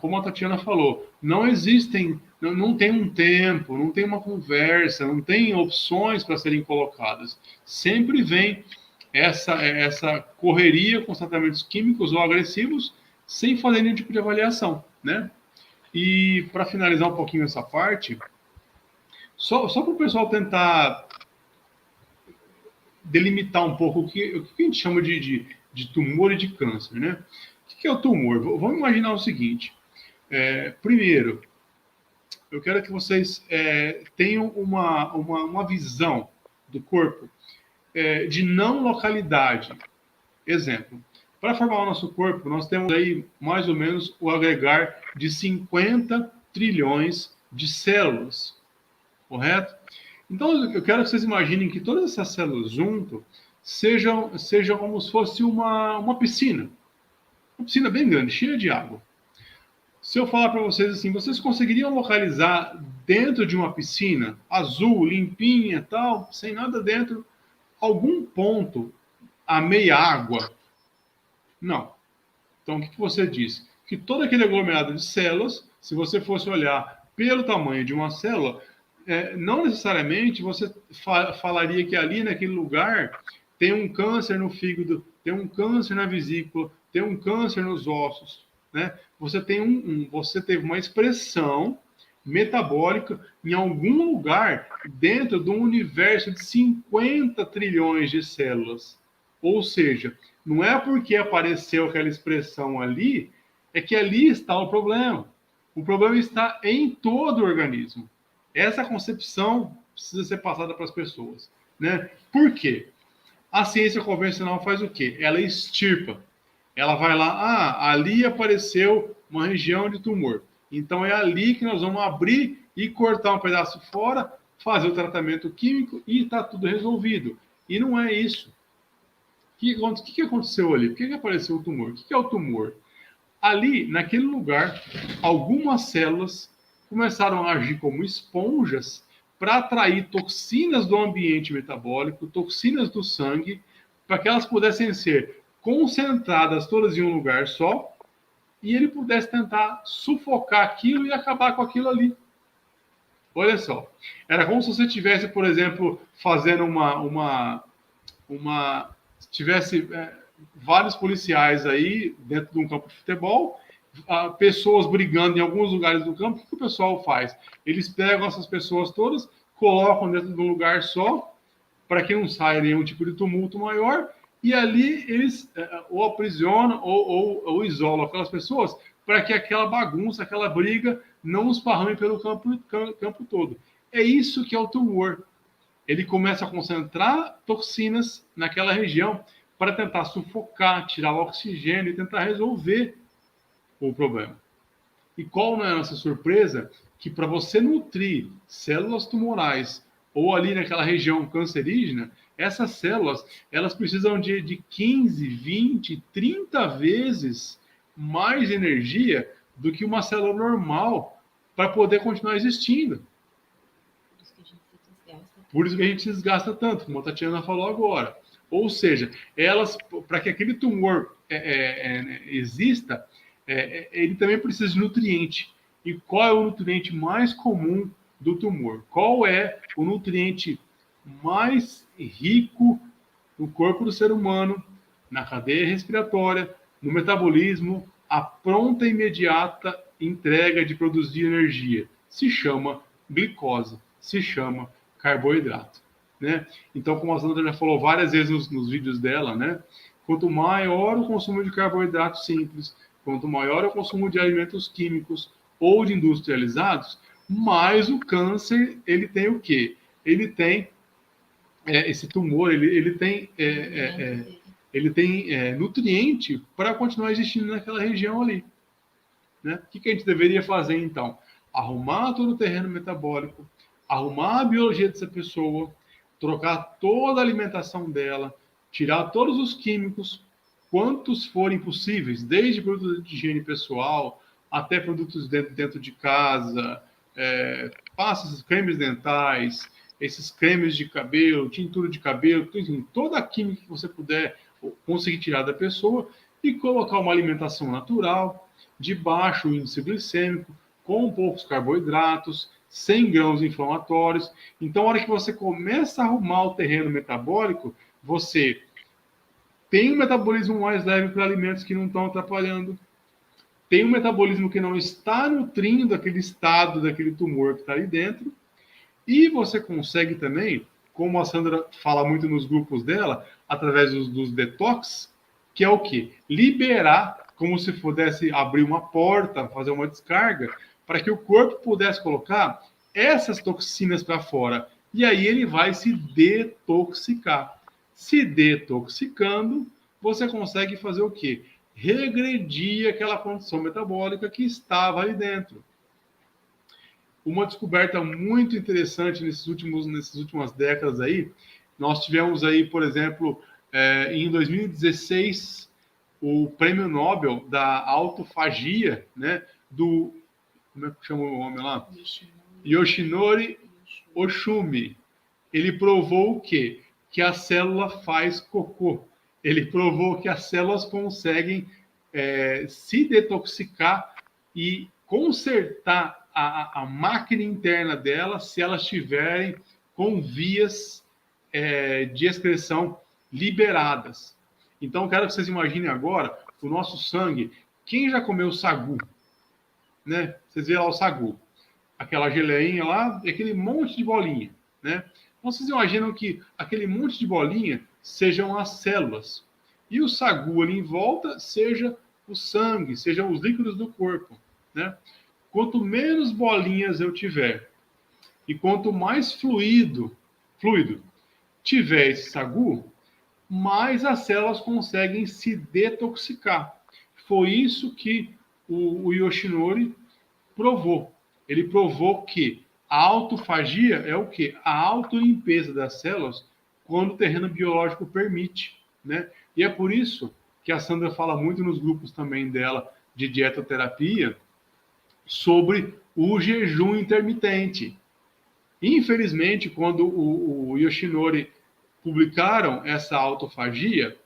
como a Tatiana falou, não existem, não tem um tempo, não tem uma conversa, não tem opções para serem colocadas. Sempre vem essa correria com os tratamentos químicos ou agressivos sem fazer nenhum tipo de avaliação, né? E para finalizar um pouquinho essa parte, só para o pessoal tentar delimitar um pouco o que a gente chama de tumor e de câncer, né? O que é o tumor? Vamos imaginar o seguinte. Primeiro, eu quero que vocês tenham uma visão do corpo de não localidade. Exemplo, para formar o nosso corpo, nós temos aí mais ou menos o agregar de 50 trilhões de células, correto? Então, eu quero que vocês imaginem que todas essas células junto sejam como se fosse uma piscina. Uma piscina bem grande, cheia de água. Se eu falar para vocês assim, vocês conseguiriam localizar dentro de uma piscina, azul, limpinha, tal, sem nada dentro, algum ponto a meia água? Não. Então, o que você diz? que todo aquele aglomerado de células, se você fosse olhar pelo tamanho de uma célula, não necessariamente você falaria que ali naquele lugar tem um câncer no fígado, tem um câncer na vesícula, tem um câncer nos ossos, né? Você teve uma expressão metabólica em algum lugar dentro de um universo de 50 trilhões de células. Ou seja, não é porque apareceu aquela expressão ali, é que ali está o problema. O problema está em todo o organismo. Essa concepção precisa ser passada para as pessoas, né? Por quê? A ciência convencional faz o quê? Ela extirpa. Ela vai lá, ali apareceu uma região de tumor. Então é ali que nós vamos abrir e cortar um pedaço fora, fazer o tratamento químico e está tudo resolvido. E não é isso. O que aconteceu ali? Por que apareceu o tumor? O que é o tumor? Ali, naquele lugar, algumas células começaram a agir como esponjas para atrair toxinas do ambiente metabólico, toxinas do sangue, para que elas pudessem ser concentradas todas em um lugar só e ele pudesse tentar sufocar aquilo e acabar com aquilo ali. Olha só, era como se você tivesse, por exemplo, fazendo tivesse vários policiais aí dentro de um campo de futebol, pessoas brigando em alguns lugares do campo. O que o pessoal faz? Eles pegam essas pessoas todas, colocam dentro de um lugar só, para que não saia nenhum tipo de tumulto maior, e ali eles ou aprisionam ou isolam aquelas pessoas para que aquela bagunça, aquela briga não esparrame pelo campo todo. É isso que é o tumor. Ele começa a concentrar toxinas naquela região para tentar sufocar, tirar o oxigênio e tentar resolver o problema. E qual não é a nossa surpresa? Que para você nutrir células tumorais ou ali naquela região cancerígena, essas células elas precisam de 15, 20, 30 vezes mais energia do que uma célula normal para poder continuar existindo. Por isso que a gente se desgasta tanto, como a Tatiana falou agora. Ou seja, elas, para que aquele tumor exista, ele também precisa de nutriente. E qual é o nutriente mais comum do tumor? Qual é o nutriente mais rico no corpo do ser humano, na cadeia respiratória, no metabolismo, a pronta e imediata entrega de produzir energia? Se chama glicose, se chama carboidrato, né? Então, como a Sandra já falou várias vezes nos vídeos dela, né? Quanto maior o consumo de carboidratos simples, quanto maior o consumo de alimentos químicos ou de industrializados, mais o câncer ele tem o quê? Ele tem esse tumor, ele tem nutriente para continuar existindo naquela região ali, né? O que a gente deveria fazer então? Arrumar todo o terreno metabólico, arrumar a biologia dessa pessoa, trocar toda a alimentação dela, tirar todos os químicos, quantos forem possíveis, desde produtos de higiene pessoal até produtos dentro de casa, pastas, cremes dentais, esses cremes de cabelo, tintura de cabelo, enfim, toda a química que você puder conseguir tirar da pessoa e colocar uma alimentação natural, de baixo índice glicêmico, com poucos carboidratos, sem grãos inflamatórios. Então, a hora que você começa a arrumar o terreno metabólico, você tem um metabolismo mais leve para alimentos que não estão atrapalhando, tem um metabolismo que não está nutrindo aquele estado daquele tumor que está ali dentro, e você consegue também, como a Sandra fala muito nos grupos dela, através dos detox, que é o quê? Liberar, como se pudesse abrir uma porta, fazer uma descarga, para que o corpo pudesse colocar essas toxinas para fora. E aí ele vai se detoxicar. Se detoxicando, você consegue fazer o quê? Regredir aquela condição metabólica que estava ali dentro. Uma descoberta muito interessante nessas últimas décadas aí, nós tivemos aí, por exemplo, em 2016, o prêmio Nobel da autofagia, né, do, como é que chama o homem lá? Yoshinori Oshumi. Ele provou o quê? Que a célula faz cocô. Ele provou que as células conseguem se detoxicar e consertar a máquina interna dela se elas estiverem com vias de excreção liberadas. Então, quero que vocês imaginem agora o nosso sangue. Quem já comeu sagu? Né? Vocês viram lá o sagu. Aquela geleinha lá, aquele monte de bolinha. Né? Então, vocês imaginam que aquele monte de bolinha sejam as células. E o sagu ali em volta seja o sangue, sejam os líquidos do corpo. Né? Quanto menos bolinhas eu tiver e quanto mais fluido tiver esse sagu, mais as células conseguem se detoxicar. Foi isso que o Yoshinori provou. Ele provou que a autofagia é o quê? A autolimpeza das células quando o terreno biológico permite. Né? E é por isso que a Sandra fala muito nos grupos também dela de dietoterapia sobre o jejum intermitente. Infelizmente, quando o Yoshinori publicaram essa autofagia,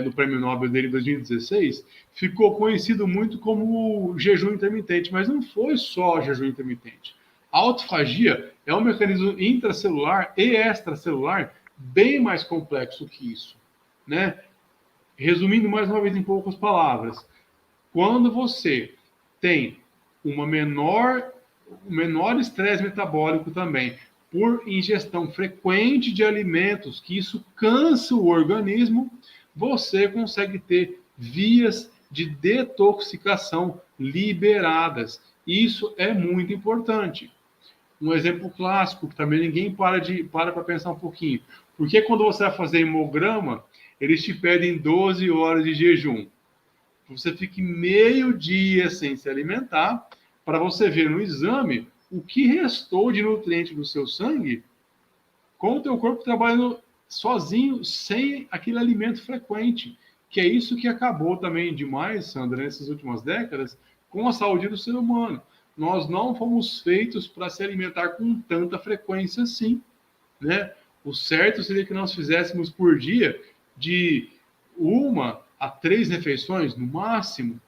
no Prêmio Nobel dele em 2016, ficou conhecido muito como jejum intermitente, mas não foi só jejum intermitente. A autofagia é um mecanismo intracelular e extracelular bem mais complexo que isso. Né? Resumindo mais uma vez em poucas palavras, quando você tem um menor estresse metabólico também, por ingestão frequente de alimentos, que isso cansa o organismo, você consegue ter vias de detoxicação liberadas. Isso é muito importante. Um exemplo clássico, que também ninguém para pensar um pouquinho. Porque quando você vai fazer hemograma, eles te pedem 12 horas de jejum. Você fique meio dia sem se alimentar, para você ver no exame o que restou de nutriente do seu sangue com o teu corpo trabalhando sozinho, sem aquele alimento frequente, que é isso que acabou também demais, Sandra, nessas últimas décadas, com a saúde do ser humano. Nós não fomos feitos para se alimentar com tanta frequência assim, né? O certo seria que nós fizéssemos por dia de 1 a 3 refeições, no máximo.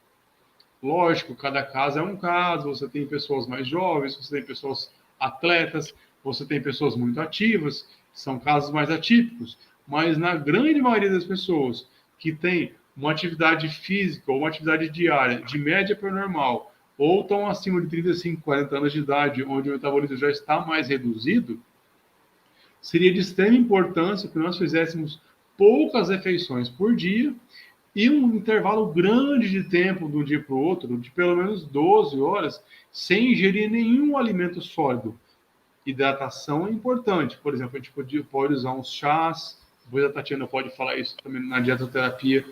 Lógico, cada caso é um caso, você tem pessoas mais jovens, você tem pessoas atletas, você tem pessoas muito ativas, são casos mais atípicos, mas na grande maioria das pessoas que tem uma atividade física ou uma atividade diária de média para normal, ou estão acima de 35, 40 anos de idade, onde o metabolismo já está mais reduzido, seria de extrema importância que nós fizéssemos poucas refeições por dia e um intervalo grande de tempo de um dia para o outro, de pelo menos 12 horas, sem ingerir nenhum alimento sólido. Hidratação é importante. Por exemplo, a gente pode usar uns chás, depois a Tatiana pode falar isso também na dietoterapia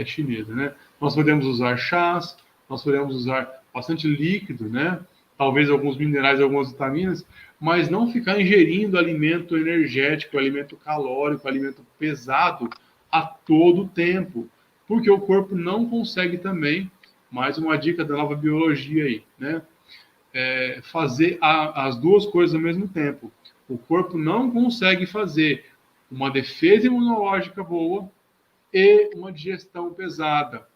chinesa, né? Nós podemos usar chás, nós podemos usar bastante líquido, né? Talvez alguns minerais, algumas vitaminas, mas não ficar ingerindo alimento energético, alimento calórico, alimento pesado a todo tempo, porque o corpo não consegue também, mais uma dica da nova biologia aí, né? Fazer as duas coisas ao mesmo tempo. O corpo não consegue fazer uma defesa imunológica boa e uma digestão pesada.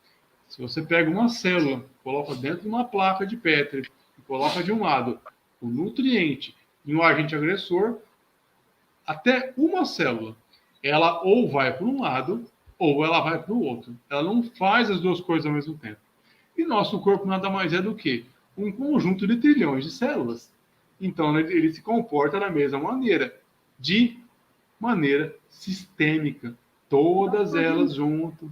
Se você pega uma célula, coloca dentro de uma placa de Petri e coloca de um lado o nutriente e um agente agressor, até uma célula, ela ou vai para um lado ou ela vai para o outro. Ela não faz as duas coisas ao mesmo tempo. E nosso corpo nada mais é do que um conjunto de trilhões de células. Então, ele se comporta da mesma maneira, de maneira sistêmica. Todas elas juntas.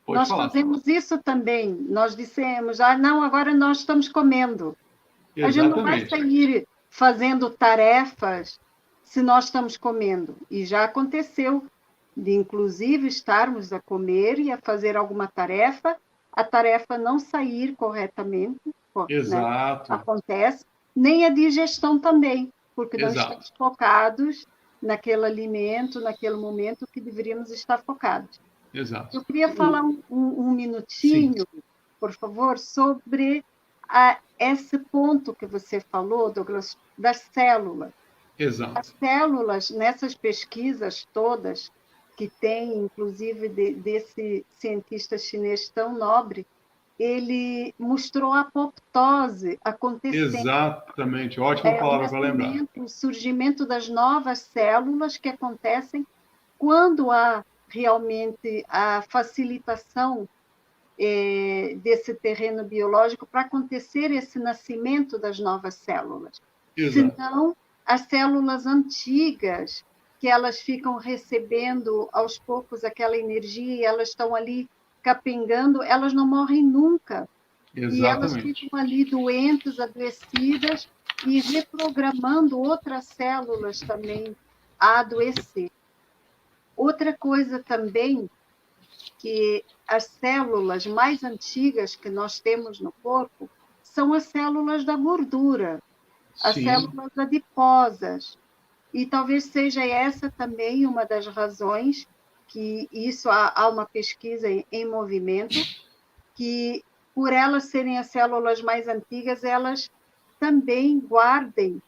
Nós fazemos isso também. Nós dissemos, não, agora nós estamos comendo. Exatamente. A gente não vai sair fazendo tarefas se nós estamos comendo. E já aconteceu de, inclusive, estarmos a comer e a fazer alguma tarefa, a tarefa não sair corretamente. Exato. Né? Acontece. Nem a digestão também, porque não estamos focados naquele alimento, naquele momento que deveríamos estar focados. Exato. Eu queria falar um minutinho, sim, por favor, sobre esse ponto que você falou, Douglas, das células. Exato. As células, nessas pesquisas todas, que tem, inclusive, desse cientista chinês tão nobre, ele mostrou a apoptose acontecendo. Exatamente, ótima palavra para lembrar. O surgimento das novas células que acontecem quando há realmente a facilitação desse terreno biológico para acontecer esse nascimento das novas células. Exato. Senão, as células antigas, que elas ficam recebendo aos poucos aquela energia e elas estão ali capengando, elas não morrem nunca. Exatamente. E elas ficam ali doentes, adoecidas e reprogramando outras células também a adoecer. Outra coisa também, que as células mais antigas que nós temos no corpo são as células da gordura, as células adiposas. E talvez seja essa também uma das razões que isso há uma pesquisa em movimento, que por elas serem as células mais antigas, elas também guardem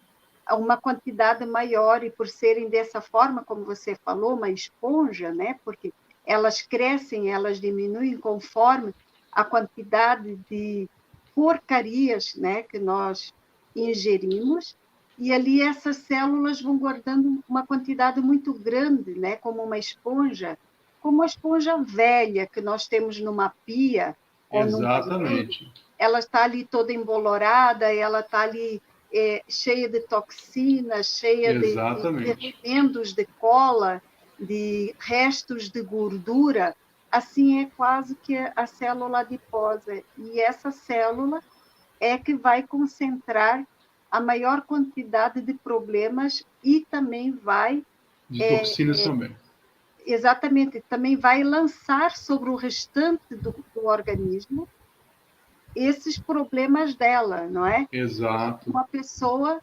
uma quantidade maior e por serem dessa forma, como você falou, uma esponja, né? Porque elas crescem, elas diminuem conforme a quantidade de porcarias, né, que nós ingerimos, e ali essas células vão guardando uma quantidade muito grande, né, como uma esponja velha que nós temos numa pia ou num banheiro. Ela está ali toda embolorada, ela está ali cheia de toxinas, cheia de remendos de cola, de restos de gordura. Assim é quase que a célula adiposa. E essa célula é que vai concentrar a maior quantidade de problemas e também vai... De toxinas também. Exatamente, também vai lançar sobre o restante do organismo esses problemas dela, não é? Exato. Uma pessoa,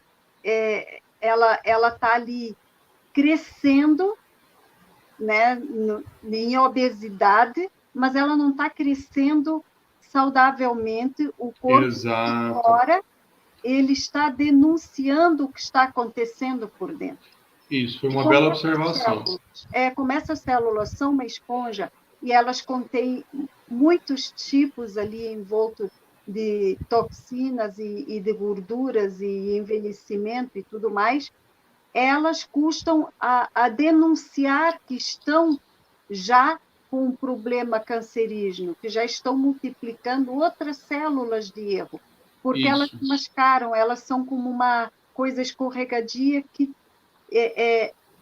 ela está ali crescendo, né, em obesidade, mas ela não está crescendo saudavelmente, o corpo fora, ele está denunciando o que está acontecendo por dentro. Isso, foi uma bela observação. Como essas células são uma esponja e elas contêm muitos tipos ali envolto de toxinas e de gorduras e envelhecimento e tudo mais, elas custam a denunciar que estão já com um problema cancerígeno, que já estão multiplicando outras células de erro, porque elas mascaram, elas são como uma coisa escorregadia que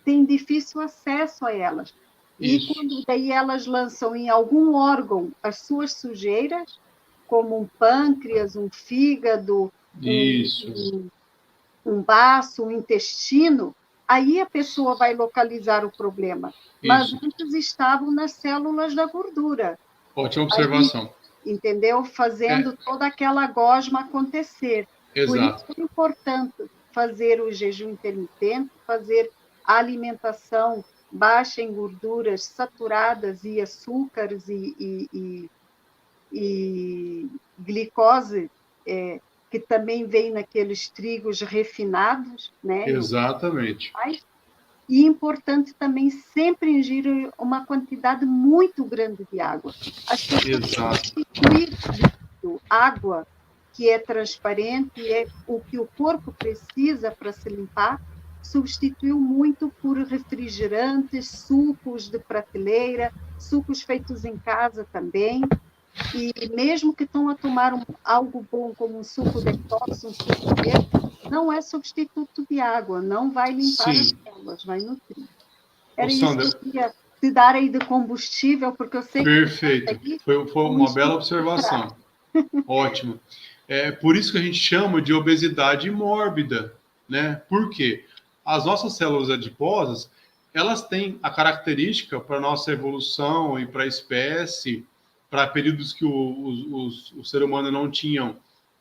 tem difícil acesso a elas. E quando daí elas lançam em algum órgão as suas sujeiras, como um pâncreas, um fígado, um baço, um intestino, aí a pessoa vai localizar o problema. Mas antes estavam nas células da gordura. Ótima observação. Aí, entendeu? Fazendo toda aquela gosma acontecer. Exato. Por isso é importante fazer o jejum intermitente, fazer a alimentação baixa em gorduras saturadas e açúcares e glicose, que também vem naqueles trigos refinados, né? Exatamente. E importante também sempre ingerir uma quantidade muito grande de água. As pessoas substituir água, que é transparente e é o que o corpo precisa para se limpar, substituiu muito por refrigerantes, sucos de prateleira, sucos feitos em casa também. E mesmo que estão a tomar algo bom, como um suco detox, um suco verde, não é substituto de água, não vai limpar as células, vai nutrir. Era isso que eu queria te dar aí de combustível, porque eu sei Perfeito. Foi uma bela observação. Ótimo. É por isso que a gente chama de obesidade mórbida, né? Por quê? As nossas células adiposas, elas têm a característica para a nossa evolução e para a espécie, para períodos que o ser humano não tinham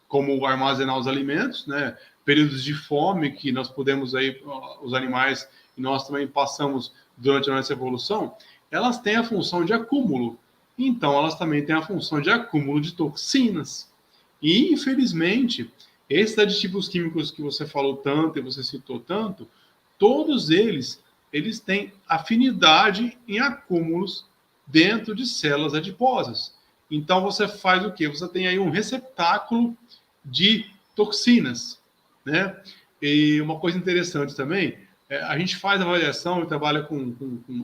como armazenar os alimentos, né? Períodos de fome que nós podemos aí, os animais e nós também passamos durante a nossa evolução, elas têm a função de acúmulo. Então, elas também têm a função de acúmulo de toxinas. E, infelizmente, esses aditivos químicos que você falou tanto e você citou tanto, todos eles eles têm afinidade em acúmulos dentro de células adiposas. Então, você faz o quê? Você tem aí um receptáculo de toxinas, né? E uma coisa interessante também, a gente faz avaliação e trabalha com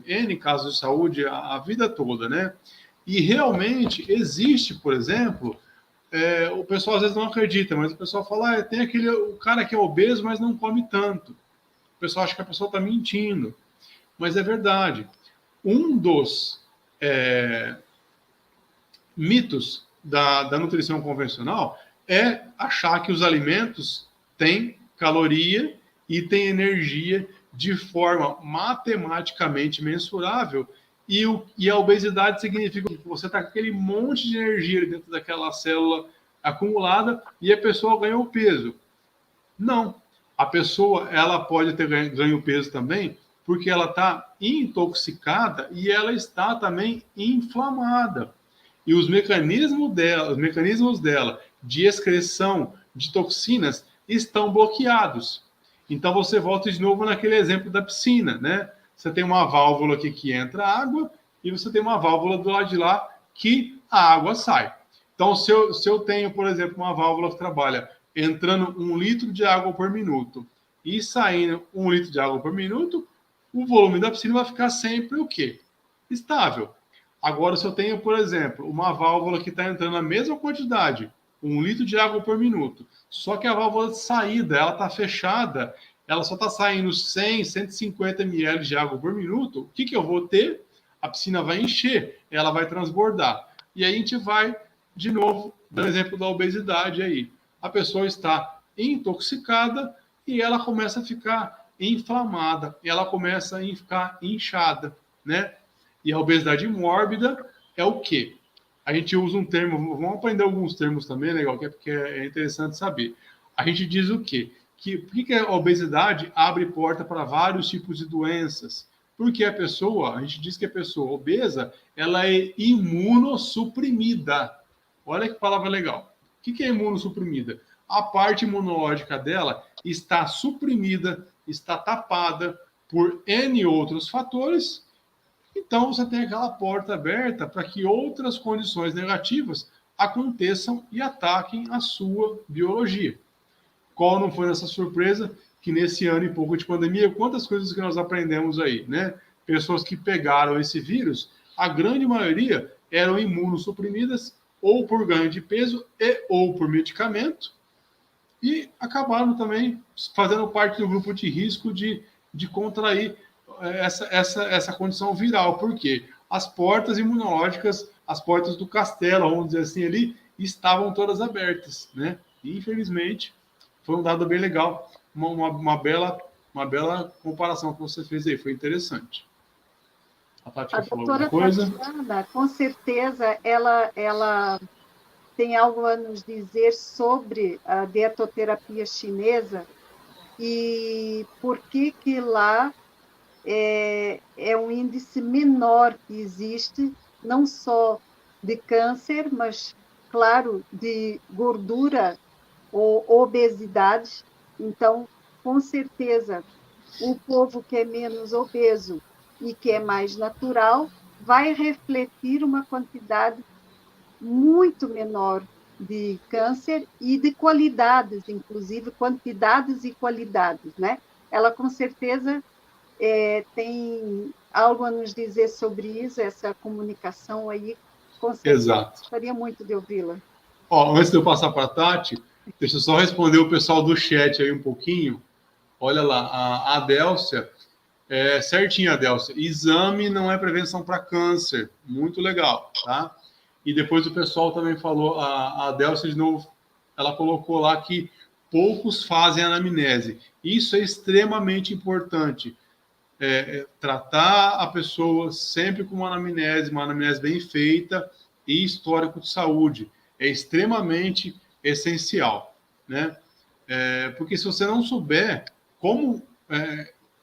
N casos de saúde a vida toda, né? E realmente existe, por exemplo, o pessoal às vezes não acredita, mas o pessoal fala, tem o cara que é obeso, mas não come tanto. O pessoal acha que a pessoa está mentindo, mas é verdade. Um dos mitos da nutrição convencional é achar que os alimentos têm caloria e têm energia de forma matematicamente mensurável, e a obesidade significa que você está com aquele monte de energia dentro daquela célula acumulada e a pessoa ganhou peso. Não. A pessoa ela pode ter ganho peso também porque ela está intoxicada e ela está também inflamada. E os mecanismos dela de excreção de toxinas estão bloqueados. Então você volta de novo naquele exemplo da piscina, né? Você tem uma válvula aqui que entra água e você tem uma válvula do lado de lá que a água sai. Então, se eu tenho, por exemplo, uma válvula que trabalha entrando 1 litro de água por minuto e saindo 1 litro de água por minuto, o volume da piscina vai ficar sempre o quê? Estável. Agora, se eu tenho, por exemplo, uma válvula que está entrando a mesma quantidade, 1 litro de água por minuto, só que a válvula de saída ela está fechada, ela só está saindo 100, 150 ml de água por minuto, o que eu vou ter? A piscina vai encher, ela vai transbordar. E aí a gente vai, de novo, dando exemplo da obesidade aí. A pessoa está intoxicada e ela começa a ficar inflamada, e ela começa a ficar inchada, né? E a obesidade mórbida é o quê? A gente usa um termo, vamos aprender alguns termos também, legal, porque é interessante saber. A gente diz o quê? Por que a obesidade abre porta para vários tipos de doenças? Porque a gente diz que a pessoa obesa, ela é imunossuprimida. Olha que palavra legal. O que é imunossuprimida? A parte imunológica dela está suprimida, está tapada por N outros fatores. Então, você tem aquela porta aberta para que outras condições negativas aconteçam e ataquem a sua biologia. Qual não foi essa surpresa que nesse ano e pouco de pandemia, quantas coisas que nós aprendemos aí, né? Pessoas que pegaram esse vírus, a grande maioria eram imunossuprimidas ou por ganho de peso ou por medicamento e acabaram também fazendo parte do grupo de risco de contrair essa condição viral. Por quê? As portas imunológicas, as portas do castelo, vamos dizer assim, ali, estavam todas abertas, né? E, infelizmente, foi um dado bem legal, uma bela comparação que você fez aí, foi interessante. A Tati falou alguma coisa? Tatiana, com certeza, ela tem algo a nos dizer sobre a dietoterapia chinesa e por que lá é um índice menor que existe, não só de câncer, mas, claro, de gordura ou obesidade. Então, com certeza, o povo que é menos obeso e que é mais natural vai refletir uma quantidade muito menor de câncer e de qualidades, inclusive quantidades e qualidades, né? Ela, com certeza, tem algo a nos dizer sobre isso, essa comunicação aí, com certeza. Exato. Gostaria muito de ouvi-la. Antes de eu passar para a Tati, deixa eu só responder o pessoal do chat aí um pouquinho. Olha lá, a Adélcia, certinho, Adélcia, exame não é prevenção para câncer, muito legal, tá? E depois o pessoal também falou, a Adélcia de novo, ela colocou lá que poucos fazem anamnese. Isso é extremamente importante. Tratar a pessoa sempre com uma anamnese bem feita e histórico de saúde. É extremamente essencial, né? Porque se você não souber como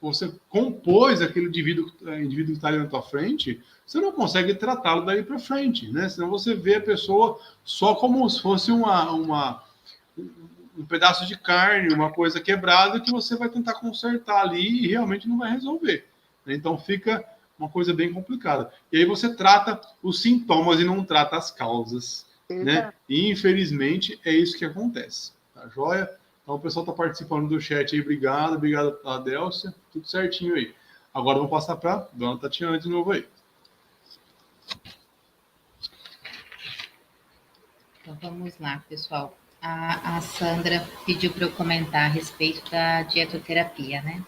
você compôs aquele indivíduo que está ali na tua frente, você não consegue tratá-lo daí para frente, né? Senão você vê a pessoa só como se fosse um pedaço de carne, uma coisa quebrada que você vai tentar consertar ali e realmente não vai resolver. né? Então fica uma coisa bem complicada. E aí você trata os sintomas e não trata as causas, né? Exato. E infelizmente é isso que acontece. Tá joia? Então o pessoal está participando do chat aí, obrigado a Délcia, tudo certinho aí. Agora vou passar para Dona Tatiana de novo aí. Então vamos lá, pessoal. A Sandra pediu para eu comentar a respeito da dietoterapia, né?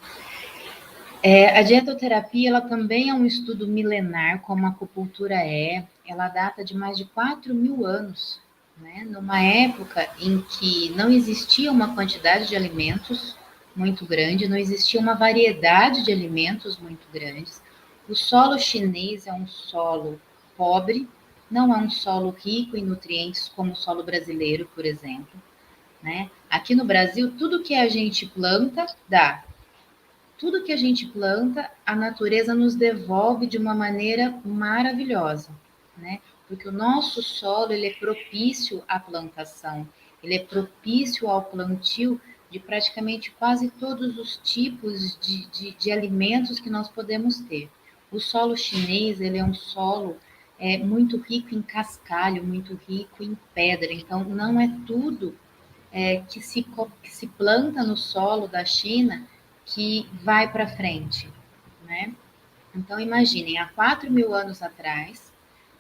A dietoterapia, ela também é um estudo milenar, como a acupuntura é. Ela data de mais de 4.000 anos, né? Numa época em que não existia uma quantidade de alimentos muito grande, não existia uma variedade de alimentos muito grandes. O solo chinês é um solo pobre, não é um solo rico em nutrientes como o solo brasileiro, por exemplo, né? Aqui no Brasil, tudo que a gente planta, dá. Tudo que a gente planta, a natureza nos devolve de uma maneira maravilhosa, né? Porque o nosso solo, ele é propício à plantação, ele é propício ao plantio de praticamente quase todos os tipos de alimentos que nós podemos ter. O solo chinês, ele é um solo muito rico em cascalho, muito rico em pedra, então não é tudo que se planta no solo da China que vai para frente, né? Então, imaginem, há 4.000 anos atrás,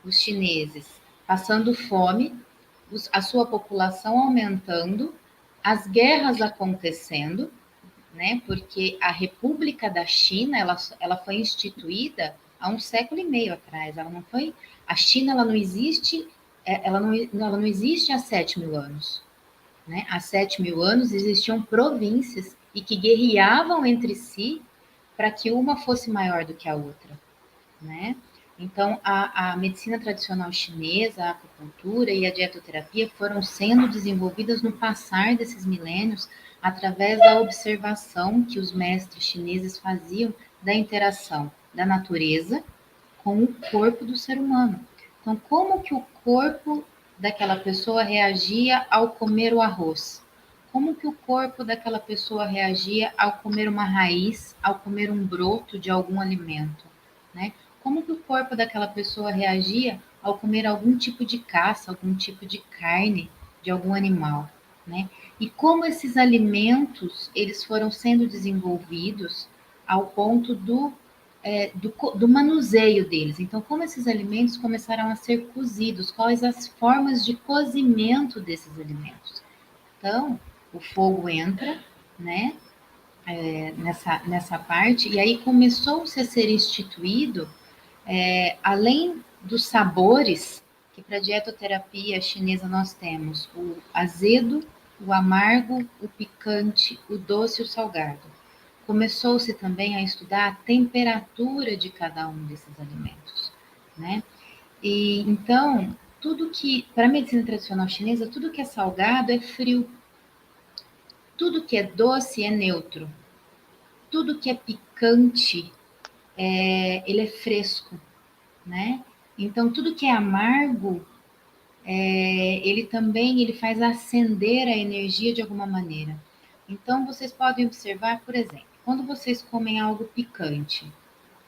os chineses passando fome, a sua população aumentando, as guerras acontecendo, né? Porque a República da China, ela foi instituída há um século e meio atrás, ela não foi... A China, ela não existe, ela não existe há 7.000 anos, né? Há 7.000 anos existiam províncias e que guerreavam entre si para que uma fosse maior do que a outra, né? Então, a medicina tradicional chinesa, a acupuntura e a dietoterapia foram sendo desenvolvidas no passar desses milênios através da observação que os mestres chineses faziam da interação da natureza com o corpo do ser humano. Então, como que o corpo daquela pessoa reagia ao comer o arroz? Como que o corpo daquela pessoa reagia ao comer uma raiz, ao comer um broto de algum alimento, né? Como que o corpo daquela pessoa reagia ao comer algum tipo de caça, algum tipo de carne de algum animal, né? E como esses alimentos eles foram sendo desenvolvidos ao ponto do manuseio deles. Então, como esses alimentos começaram a ser cozidos, quais as formas de cozimento desses alimentos. Então, o fogo entra, né, nessa parte, e aí começou-se a ser instituído, além dos sabores, que para a dietoterapia chinesa nós temos o azedo, o amargo, o picante, o doce e o salgado. Começou-se também a estudar a temperatura de cada um desses alimentos, né? E então, tudo que, para a medicina tradicional chinesa, tudo que é salgado é frio, tudo que é doce é neutro, tudo que é picante, ele é fresco, né? Então, tudo que é amargo, ele faz acender a energia de alguma maneira. Então, vocês podem observar, por exemplo, quando vocês comem algo picante,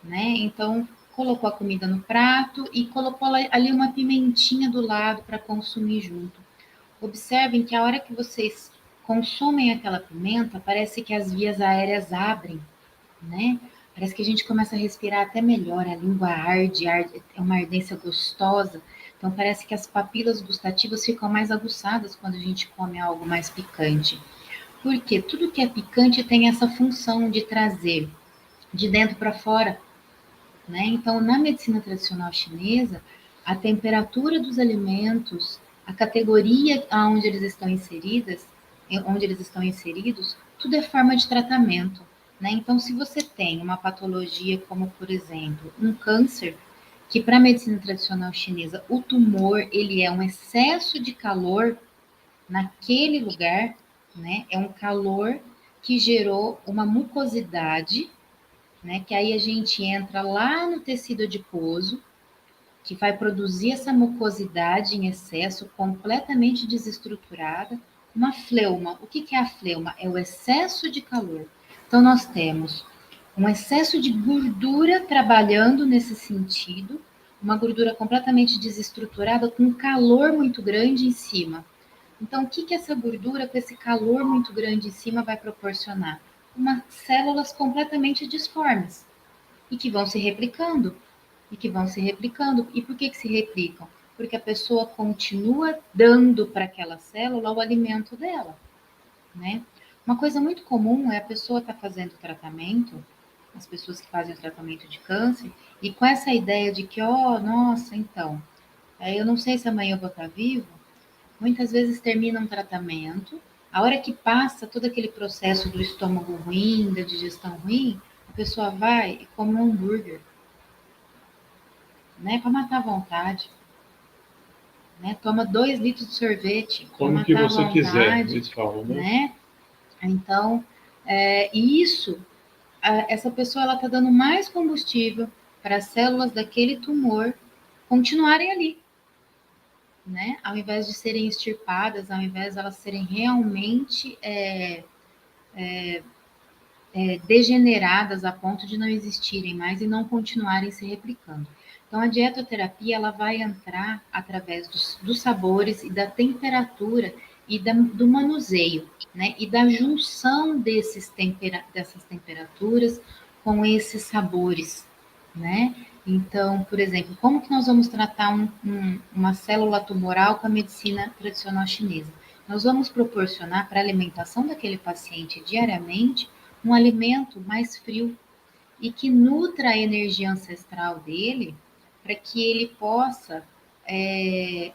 né? Então, colocou a comida no prato e colocou ali uma pimentinha do lado para consumir junto. Observem que a hora que vocês consomem aquela pimenta, parece que as vias aéreas abrem, né? Parece que a gente começa a respirar até melhor, a língua arde, é uma ardência gostosa. Então, parece que as papilas gustativas ficam mais aguçadas quando a gente come algo mais picante. Porque tudo que é picante tem essa função de trazer de dentro para fora, né? Então, na medicina tradicional chinesa, a temperatura dos alimentos, a categoria onde eles estão inseridos, tudo é forma de tratamento, né? Então, se você tem uma patologia como, por exemplo, um câncer, que para a medicina tradicional chinesa, o tumor, ele é um excesso de calor naquele lugar, né? É um calor que gerou uma mucosidade, né? Que aí a gente entra lá no tecido adiposo, que vai produzir essa mucosidade em excesso, completamente desestruturada, uma fleuma. O que é a fleuma? É o excesso de calor. Então, nós temos um excesso de gordura trabalhando nesse sentido, uma gordura completamente desestruturada, com um calor muito grande em cima. Então, o que essa gordura, com esse calor muito grande em cima, vai proporcionar? Umas células completamente disformes e que vão se replicando, e que vão se replicando. E por que se replicam? Porque a pessoa continua dando para aquela célula o alimento dela, né? Uma coisa muito comum é a pessoa estar fazendo tratamento, as pessoas que fazem o tratamento de câncer, e com essa ideia de que, nossa, então, eu não sei se amanhã eu vou estar vivo, muitas vezes termina um tratamento, a hora que passa todo aquele processo do estômago ruim, da digestão ruim, a pessoa vai e come um hambúrguer, né, para matar a vontade, né, toma 2 litros de sorvete para Come o que matar a você quiser, vontade, eles falam, né? né? Então, isso, essa pessoa ela está dando mais combustível para as células daquele tumor continuarem ali, né? Ao invés de serem extirpadas, ao invés de elas serem realmente degeneradas a ponto de não existirem mais e não continuarem se replicando. Então, a dietoterapia ela vai entrar através dos sabores e da temperatura e do manuseio, né? E da junção dessas temperaturas com esses sabores, né? Então, por exemplo, como que nós vamos tratar uma célula tumoral com a medicina tradicional chinesa? Nós vamos proporcionar para a alimentação daquele paciente diariamente um alimento mais frio e que nutra a energia ancestral dele para que ele possa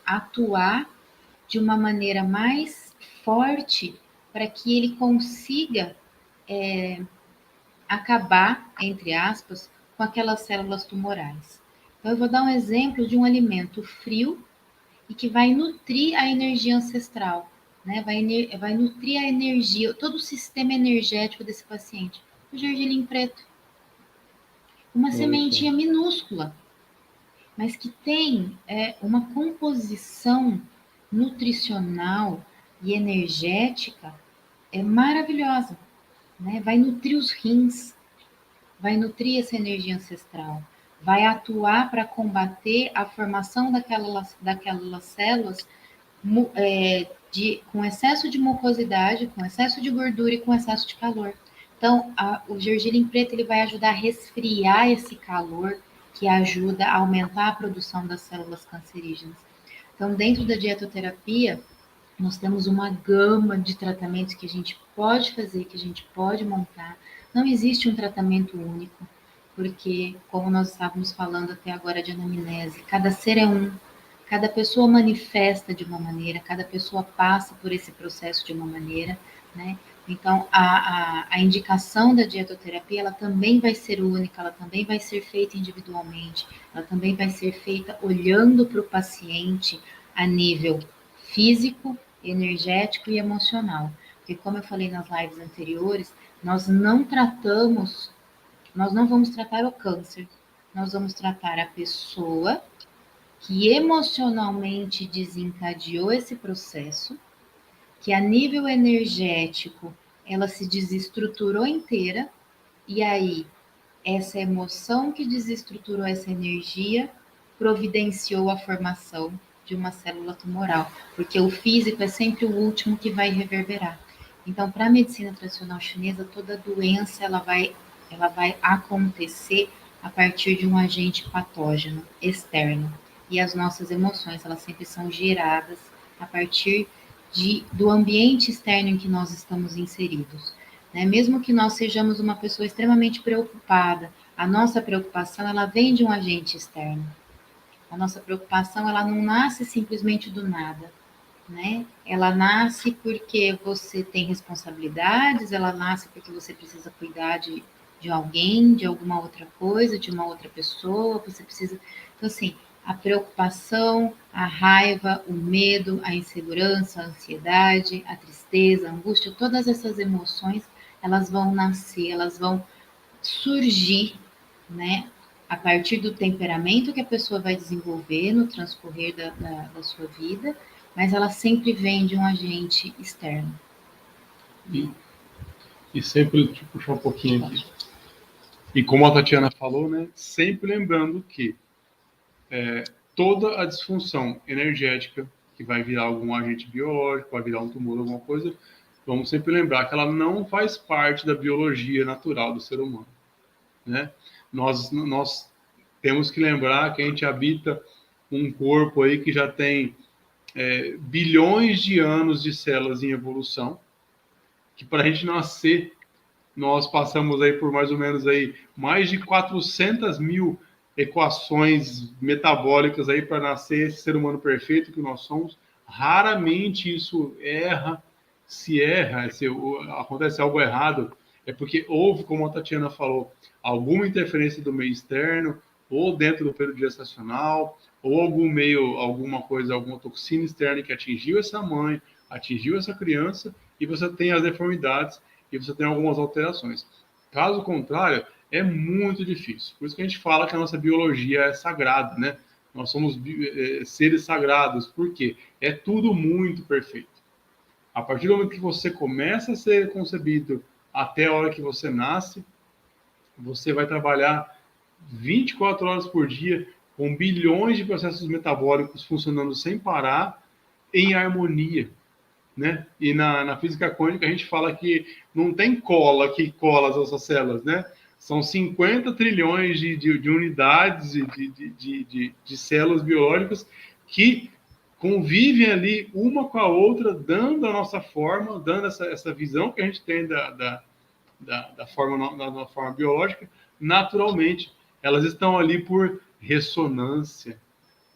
atuar de uma maneira mais forte para que ele consiga acabar, entre aspas, com aquelas células tumorais. Então, eu vou dar um exemplo de um alimento frio e que vai nutrir a energia ancestral, né? Vai nutrir a energia, todo o sistema energético desse paciente. O gergelim preto, uma sementinha minúscula, mas que tem uma composição nutricional e energética maravilhosa, né? Vai nutrir os rins, vai nutrir essa energia ancestral, vai atuar para combater a formação daquelas células com excesso de mucosidade, com excesso de gordura e com excesso de calor. Então, o gergelim preto ele vai ajudar a resfriar esse calor, que ajuda a aumentar a produção das células cancerígenas. Então, dentro da dietoterapia, nós temos uma gama de tratamentos que a gente pode fazer, que a gente pode montar. Não existe um tratamento único, porque, como nós estávamos falando até agora de anamnese, cada ser é um, cada pessoa manifesta de uma maneira, cada pessoa passa por esse processo de uma maneira, né? Então, a indicação da dietoterapia, ela também vai ser única, ela também vai ser feita individualmente, ela também vai ser feita olhando para o paciente a nível físico, energético e emocional. Porque, como eu falei nas lives anteriores, nós não vamos tratar o câncer, nós vamos tratar a pessoa que emocionalmente desencadeou esse processo, que a nível energético ela se desestruturou inteira, e aí essa emoção que desestruturou essa energia providenciou a formação de uma célula tumoral, porque o físico é sempre o último que vai reverberar. Então, para a medicina tradicional chinesa, toda doença ela vai acontecer a partir de um agente patógeno externo. E as nossas emoções, elas sempre são geradas a partir do ambiente externo em que nós estamos inseridos. Né? Mesmo que nós sejamos uma pessoa extremamente preocupada, a nossa preocupação ela vem de um agente externo. A nossa preocupação ela não nasce simplesmente do nada, né? Ela nasce porque você tem responsabilidades, ela nasce porque você precisa cuidar de alguém, de alguma outra coisa, de uma outra pessoa, você precisa... Então, assim, a preocupação, a raiva, o medo, a insegurança, a ansiedade, a tristeza, a angústia, todas essas emoções, elas vão nascer, elas vão surgir, né, a partir do temperamento que a pessoa vai desenvolver no transcorrer da sua vida, mas ela sempre vem de um agente externo. E sempre te puxar um pouquinho aqui. E como a Tatiana falou, né, sempre lembrando que toda a disfunção energética que vai virar algum agente biológico, vai virar um tumor, alguma coisa, vamos sempre lembrar que ela não faz parte da biologia natural do ser humano, né? Nós temos que lembrar que a gente habita um corpo aí que já tem bilhões de anos de células em evolução, que para a gente nascer, nós passamos aí por mais ou menos aí mais de 400 mil equações metabólicas aí para nascer esse ser humano perfeito que nós somos. Raramente isso erra. Se erra, se acontece algo errado, é porque houve, como a Tatiana falou, alguma interferência do meio externo, ou dentro do período gestacional, ou alguma coisa, alguma toxina externa que atingiu essa mãe, atingiu essa criança, e você tem as deformidades, e você tem algumas alterações. Caso contrário, é muito difícil. Por isso que a gente fala que a nossa biologia é sagrada, né? Nós somos seres sagrados. Por quê? É tudo muito perfeito. A partir do momento que você começa a ser concebido até a hora que você nasce, você vai trabalhar 24 horas por dia com bilhões de processos metabólicos funcionando sem parar, em harmonia, né? E na física quântica a gente fala que não tem cola que cola as nossas células, né? São 50 trilhões de unidades de células biológicas que convivem ali uma com a outra, dando a nossa forma, dando essa visão que a gente tem da forma biológica, naturalmente. Elas estão ali por ressonância,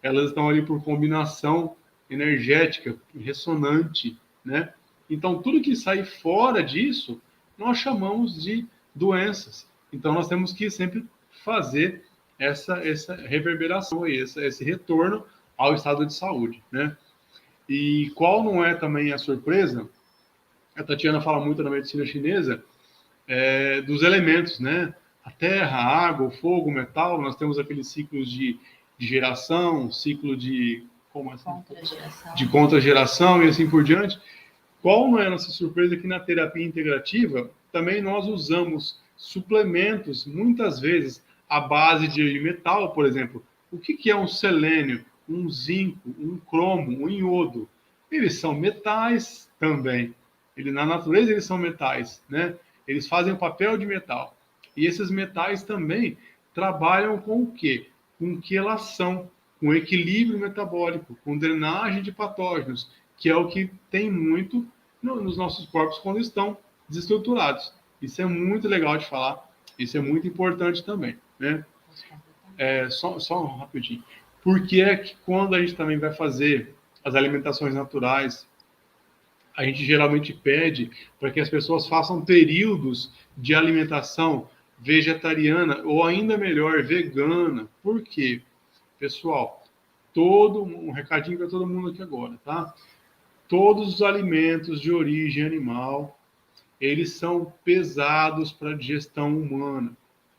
elas estão ali por combinação energética, ressonante, né? Então, tudo que sai fora disso, nós chamamos de doenças. Então, nós temos que sempre fazer essa reverberação, esse retorno ao estado de saúde, né? E qual não é também a surpresa? A Tatiana fala muito na medicina chinesa dos elementos, né? A terra, a água, o fogo, o metal. Nós temos aqueles ciclos de geração, ciclo de contra-geração e assim por diante. Qual não é a nossa surpresa que na terapia integrativa também nós usamos suplementos, muitas vezes, à base de metal, por exemplo. O que é um selênio, um zinco, um cromo, um iodo? Eles são metais também. Na natureza eles são metais, né? Eles fazem o papel de metal. E esses metais também trabalham com o quê? Com quelação, com equilíbrio metabólico, com drenagem de patógenos, que é o que tem muito nos nossos corpos quando estão desestruturados. Isso é muito legal de falar, isso é muito importante também, né? Só rapidinho. Porque é que quando a gente também vai fazer as alimentações naturais, a gente geralmente pede para que as pessoas façam períodos de alimentação vegetariana ou ainda melhor, vegana. Por quê? Pessoal, um recadinho para todo mundo aqui agora, tá? Todos os alimentos de origem animal, eles são pesados para a digestão humana,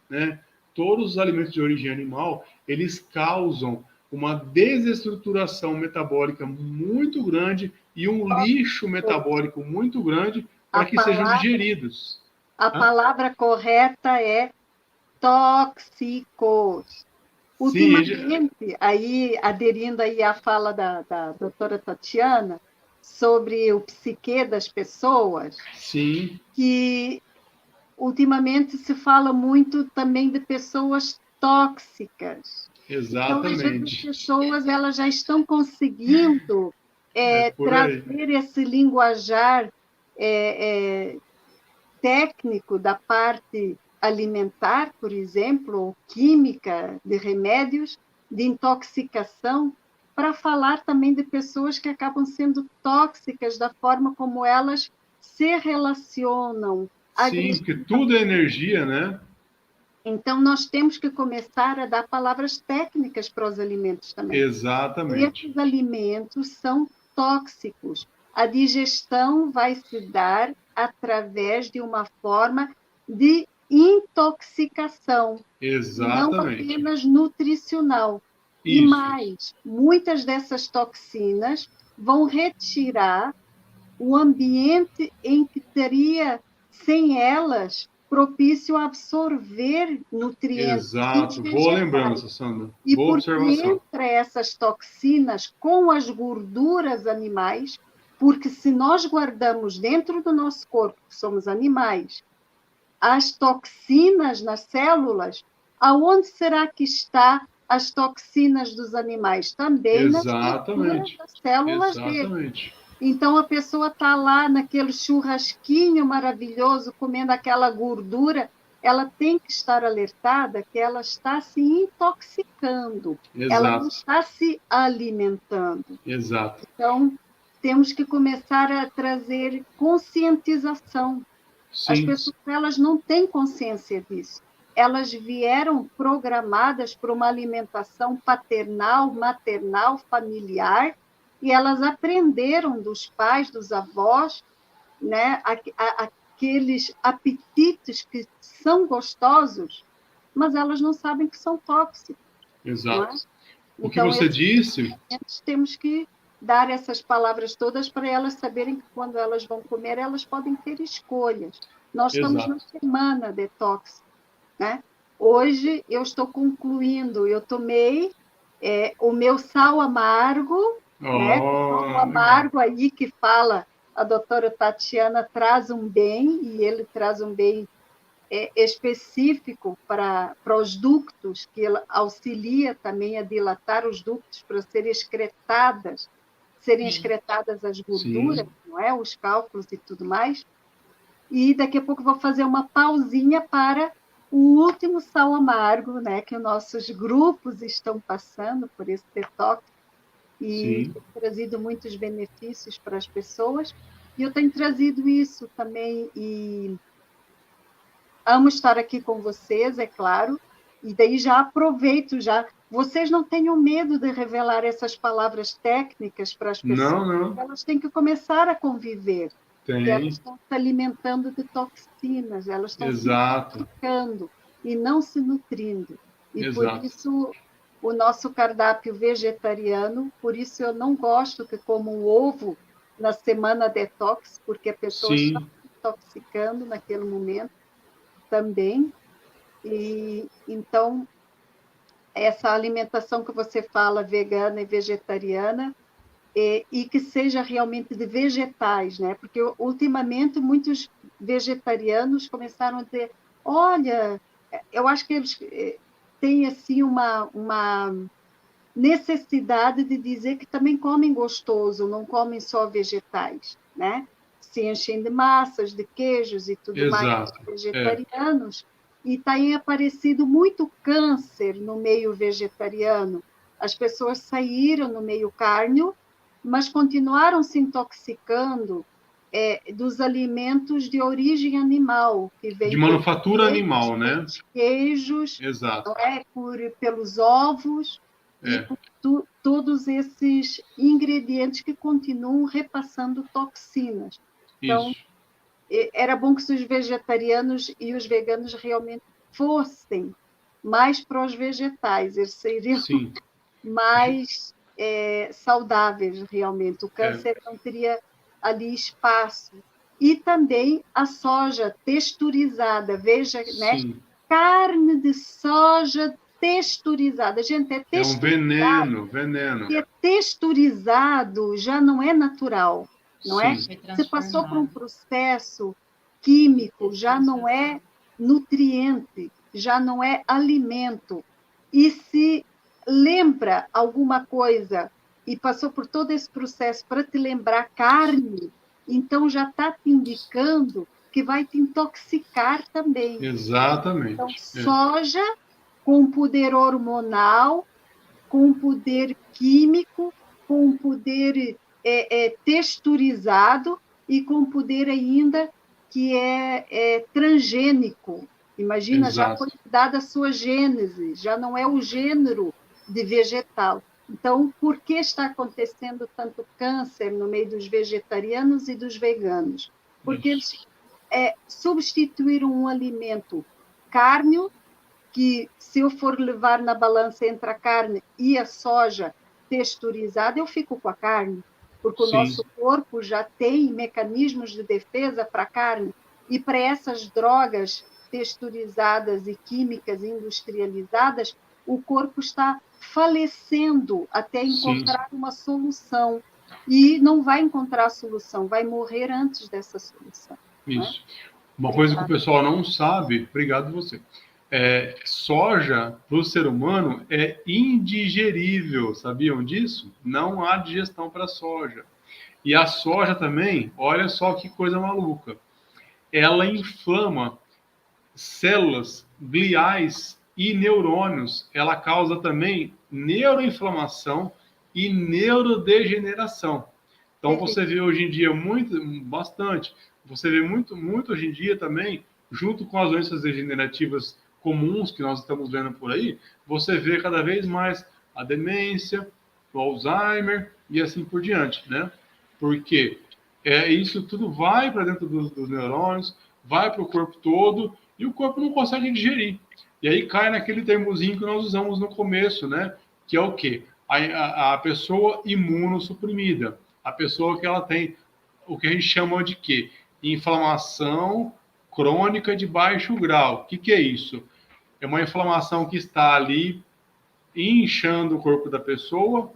né? Todos os alimentos de origem animal, eles causam uma desestruturação metabólica muito grande e um lixo metabólico muito grande para que sejam digeridos. A palavra correta é tóxicos. Ultimamente, aí, aderindo aí à fala da doutora Tatiana, sobre o psique das pessoas, sim, que ultimamente se fala muito também de pessoas tóxicas. Exatamente. Então, as pessoas elas já estão conseguindo trazer esse linguajar técnico da parte alimentar, por exemplo, ou química, de remédios, de intoxicação, para falar também de pessoas que acabam sendo tóxicas da forma como elas se relacionam. Sim, porque tudo é energia, né? Então, nós temos que começar a dar palavras técnicas para os alimentos também. Exatamente. Esses alimentos são tóxicos. A digestão vai se dar através de uma forma de intoxicação. Exatamente. Não apenas nutricional. Isso. E mais, muitas dessas toxinas vão retirar o ambiente em que teria, sem elas, propício a absorver nutrientes Exato. Boa lembrança, Sandra. E Boa porque observação. entra essas toxinas com as gorduras animais, porque se nós guardamos dentro do nosso corpo, que somos animais, as toxinas nas células, aonde será que está as toxinas dos animais? Também nas Exatamente. das células dele. Exatamente. Então, a pessoa está lá naquele churrasquinho maravilhoso, comendo aquela gordura, ela tem que estar alertada que ela está se intoxicando, ela não Exato. está se alimentando. Exato. Então, temos que começar a trazer conscientização. As Sim. pessoas, elas não têm consciência disso. Elas vieram programadas para uma alimentação paternal, maternal, familiar, e elas aprenderam dos pais, dos avós, né, aqueles apetites que são gostosos, mas elas não sabem que são tóxicos. Exato. Não é? O que você disse... Temos que dar essas palavras todas para elas saberem que quando elas vão comer, elas podem ter escolhas. Nós estamos na semana detox, né? Hoje eu estou concluindo, eu tomei o meu sal amargo, né? O amargo aí que fala, a doutora Tatiana traz um bem, e ele traz um bem específico para os ductos, que ele auxilia também a dilatar os ductos para serem excretadas as gorduras, não é? Os cálculos e tudo mais. E daqui a pouco vou fazer uma pausinha para o último sal amargo, né? Que os nossos grupos estão passando por esse detox e tem trazido muitos benefícios para as pessoas. E eu tenho trazido isso também e amo estar aqui com vocês, é claro, e daí já aproveito, vocês não tenham medo de revelar essas palavras técnicas para as pessoas, não. Elas têm que começar a conviver, elas estão se alimentando de toxinas, elas estão se intoxicando e não se nutrindo, e por isso o nosso cardápio vegetariano, por isso eu não gosto que comam um ovo na semana detox, porque a pessoa está se intoxicando naquele momento, também, e então essa alimentação que você fala, vegana e vegetariana, e que seja realmente de vegetais, né? Porque ultimamente muitos vegetarianos começaram a dizer, olha, eu acho que eles têm assim uma necessidade de dizer que também comem gostoso, não comem só vegetais, né? Se enchem de massas, de queijos e tudo mais, vegetarianos, e tem aparecido muito câncer no meio vegetariano. As pessoas saíram no meio cárneo, mas continuaram se intoxicando dos alimentos de origem animal, que vem de manufatura animal, né? Queijos, exato. Não é? Pelos ovos, e por todos esses ingredientes que continuam repassando toxinas. Então, era bom que os vegetarianos e os veganos realmente fossem mais para os vegetais, eles seriam mais saudáveis, realmente. O câncer não teria ali espaço. E também a soja texturizada, veja, né? Carne de soja texturizada. Gente, é texturizado. É um veneno. E texturizado já não é natural, não é? Você passou por um processo químico, já não é nutriente, já não é alimento. E se lembra alguma coisa e passou por todo esse processo para te lembrar carne, então já está te indicando que vai te intoxicar também. Exatamente. Então, soja com poder hormonal, com poder químico, com poder texturizado e com poder ainda que é transgênico. Imagina, já foi dada a sua gênese, já não é o gênero de vegetal. Então, por que está acontecendo tanto câncer no meio dos vegetarianos e dos veganos? Porque eles substituíram um alimento cárneo, que se eu for levar na balança entre a carne e a soja texturizada, eu fico com a carne, porque o nosso corpo já tem mecanismos de defesa para a carne, e para essas drogas texturizadas e químicas industrializadas, o corpo está falecendo até encontrar uma solução. E não vai encontrar a solução, vai morrer antes dessa solução. Isso. Uma coisa que o pessoal não sabe, obrigado você, soja para o ser humano é indigerível, sabiam disso? Não há digestão para soja. E a soja também, olha só que coisa maluca, ela inflama células gliais e neurônios, ela causa também neuroinflamação e neurodegeneração. Então você vê hoje em dia bastante, você vê muito hoje em dia também, junto com as doenças degenerativas comuns que nós estamos vendo por aí, você vê cada vez mais a demência, o Alzheimer e assim por diante, né? Porque isso tudo vai para dentro dos neurônios, vai para o corpo todo e o corpo não consegue digerir. E aí cai naquele termozinho que nós usamos no começo, né? Que é o quê? A pessoa imunossuprimida. A pessoa que ela tem o que a gente chama de quê? Inflamação crônica de baixo grau. O que é isso? É uma inflamação que está ali inchando o corpo da pessoa.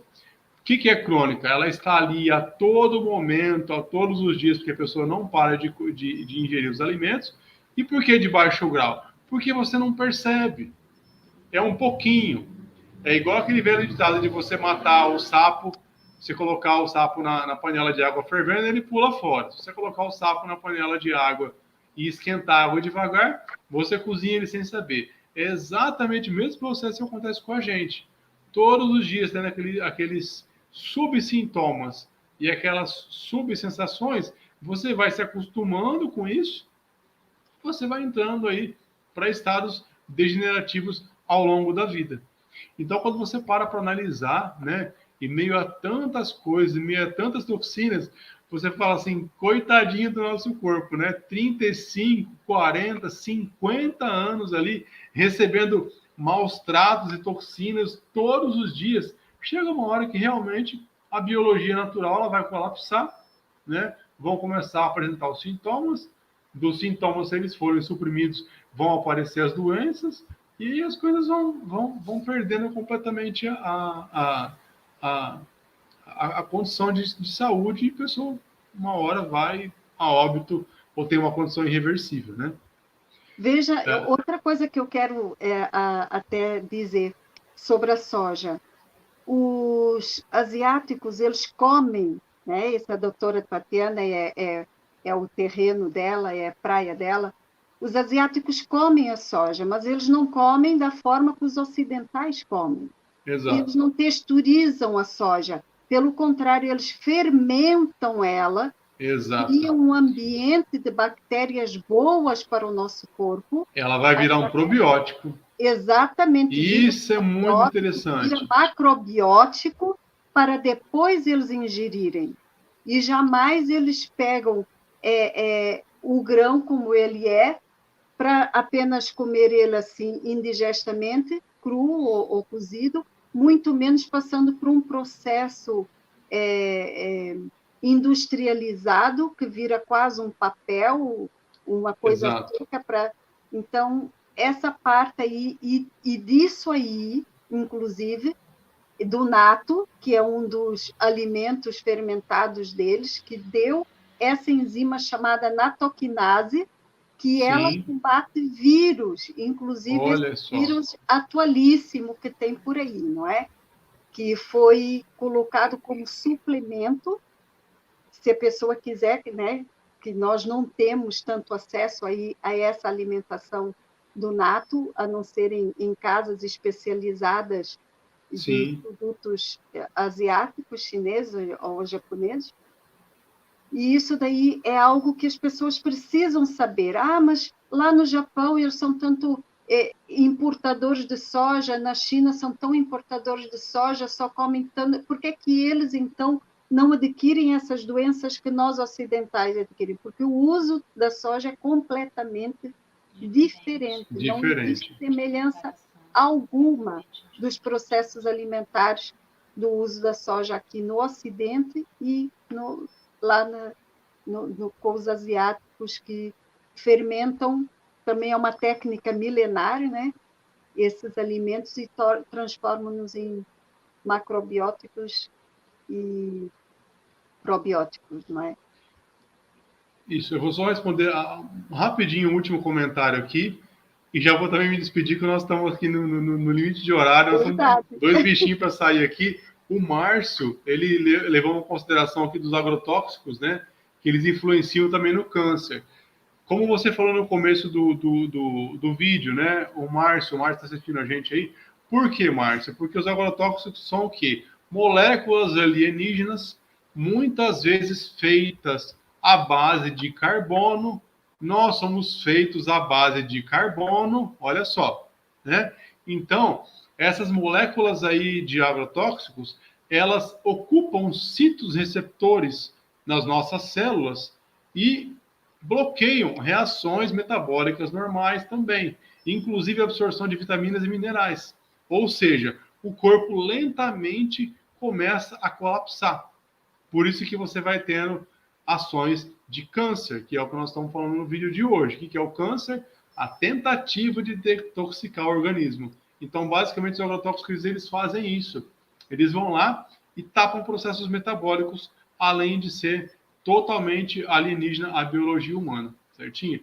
O que é crônica? Ela está ali a todo momento, a todos os dias, porque a pessoa não para de ingerir os alimentos. E por que de baixo grau? Porque você não percebe. É um pouquinho. É igual aquele velho ditado de você matar o sapo, você colocar o sapo na panela de água fervendo, ele pula fora. Se você colocar o sapo na panela de água e esquentar a água devagar, você cozinha ele sem saber. É exatamente o mesmo processo que acontece com a gente. Todos os dias, tendo aqueles subsintomas e aquelas subsensações, você vai se acostumando com isso, você vai entrando aí para estados degenerativos ao longo da vida. Então, quando você para analisar, né, em meio a tantas coisas, em meio a tantas toxinas, você fala assim, coitadinho do nosso corpo, né? 35, 40, 50 anos ali, recebendo maus tratos e toxinas todos os dias. Chega uma hora que realmente a biologia natural ela vai colapsar, né? Vão começar a apresentar os sintomas. Dos sintomas, se eles forem suprimidos, vão aparecer as doenças, e as coisas vão perdendo completamente a condição de saúde, e a pessoa, uma hora, vai a óbito ou tem uma condição irreversível, né? Veja, outra coisa que eu quero até dizer sobre a soja. Os asiáticos, eles comem, né? Essa doutora Tatiana é o terreno dela, é a praia dela. Os asiáticos comem a soja, mas eles não comem da forma que os ocidentais comem. Exato. Eles não texturizam a soja. Pelo contrário, eles fermentam ela, criam um ambiente de bactérias boas para o nosso corpo. Ela vai virar um probiótico. Exatamente. Isso é muito interessante. Vira macrobiótico para depois eles ingerirem. E jamais eles pegam o grão como ele é, para apenas comer ele assim indigestamente, cru ou cozido, muito menos passando por um processo industrializado, que vira quase um papel, uma coisa seca para... Então, essa parte aí, e disso aí, inclusive, do nato, que é um dos alimentos fermentados deles, que deu essa enzima chamada natoquinase, que ela combate vírus, inclusive esse vírus atualíssimo que tem por aí, não é? Que foi colocado como suplemento, se a pessoa quiser, né? Que nós não temos tanto acesso aí a essa alimentação do nato, a não ser em casas especializadas de produtos asiáticos, chineses ou japoneses. E isso daí é algo que as pessoas precisam saber. Ah, mas lá no Japão eles são tanto importadores de soja, na China são tão importadores de soja, só comem tanto... Por que que eles, então, não adquirem essas doenças que nós ocidentais adquirimos? Porque o uso da soja é completamente diferente. Não existe semelhança alguma dos processos alimentares do uso da soja aqui no Ocidente e lá com os asiáticos, que fermentam também é uma técnica milenar, né? Esses alimentos e transformam-nos em macrobióticos e probióticos, não é? Isso, eu vou só responder rapidinho o último comentário aqui, e já vou também me despedir, que nós estamos aqui no limite de horário, nós temos 2 bichinhos para sair aqui. O Márcio, ele levou em consideração aqui dos agrotóxicos, né, que eles influenciam também no câncer. Como você falou no começo do vídeo, né, o Márcio está assistindo a gente aí. Por que, Márcio? Porque os agrotóxicos são o quê? Moléculas alienígenas, muitas vezes feitas à base de carbono. Nós somos feitos à base de carbono, olha só, né? Então, essas moléculas aí de agrotóxicos, elas ocupam sítios receptores nas nossas células e bloqueiam reações metabólicas normais também, inclusive a absorção de vitaminas e minerais. Ou seja, o corpo lentamente começa a colapsar. Por isso que você vai tendo ações de câncer, que é o que nós estamos falando no vídeo de hoje. O que é o câncer? A tentativa de detoxicar o organismo. Então, basicamente, os agrotóxicos, eles fazem isso. Eles vão lá e tapam processos metabólicos, além de ser totalmente alienígena à biologia humana, certinho?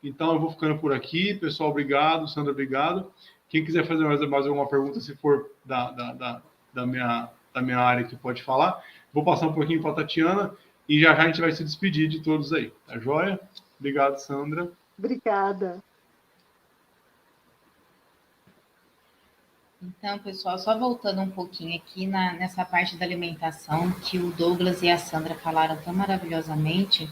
Então, eu vou ficando por aqui. Pessoal, obrigado. Sandra, obrigado. Quem quiser fazer mais alguma pergunta, se for da minha área, que pode falar. Vou passar um pouquinho para a Tatiana e já a gente vai se despedir de todos aí. Tá joia? Obrigado, Sandra. Obrigada. Então, pessoal, só voltando um pouquinho aqui nessa parte da alimentação que o Douglas e a Sandra falaram tão maravilhosamente,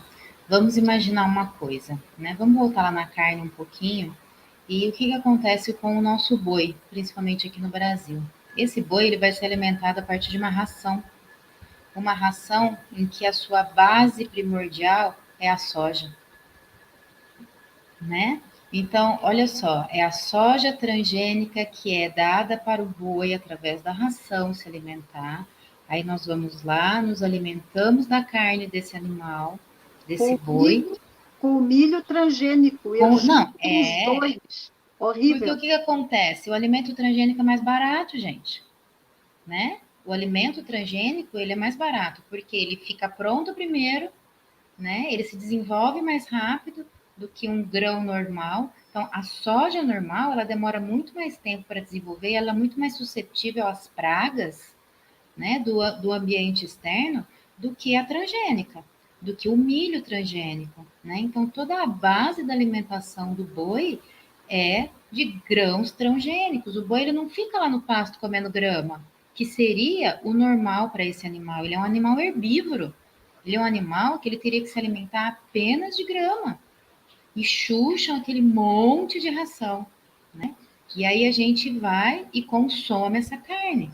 vamos imaginar uma coisa, né? Vamos voltar lá na carne um pouquinho e o que acontece com o nosso boi, principalmente aqui no Brasil. Esse boi ele vai ser alimentado a partir de uma ração em que a sua base primordial é a soja, né? Então, olha só, é a soja transgênica que é dada para o boi através da ração se alimentar. Aí nós vamos lá, nos alimentamos da carne desse animal, desse boi. Com o milho transgênico. Não, é. Os dois. Horrível. Porque o que acontece? O alimento transgênico é mais barato, gente, né? O alimento transgênico, ele é mais barato, porque ele fica pronto primeiro, né? Ele se desenvolve mais rápido do que um grão normal. Então, a soja normal, ela demora muito mais tempo para desenvolver, ela é muito mais suscetível às pragas, né, do ambiente externo, do que a transgênica, do que o milho transgênico, né? Então, toda a base da alimentação do boi é de grãos transgênicos. O boi, ele não fica lá no pasto comendo grama, que seria o normal para esse animal. Ele é um animal herbívoro. Ele é um animal que ele teria que se alimentar apenas de grama. E chucham aquele monte de ração, né? E aí a gente vai e consome essa carne,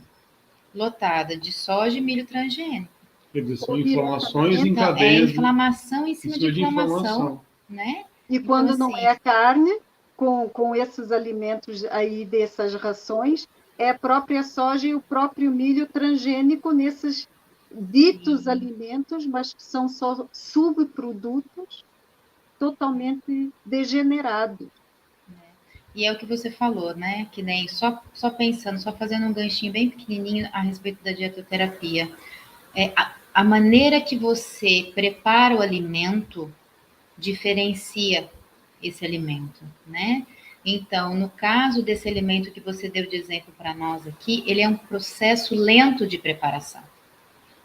lotada de soja e milho transgênico. Quer dizer, são inflamações em Então, cadeia. É inflamação em cima de inflamação, né? E quando então, não é a carne, com esses alimentos aí dessas rações, é a própria soja e o próprio milho transgênico nesses ditos alimentos, mas que são só subprodutos totalmente degenerados. E é o que você falou, né? Que nem só pensando, só fazendo um ganchinho bem pequenininho a respeito da dietoterapia. A maneira que você prepara o alimento diferencia esse alimento, né? Então, no caso desse alimento que você deu de exemplo para nós aqui, ele é um processo lento de preparação.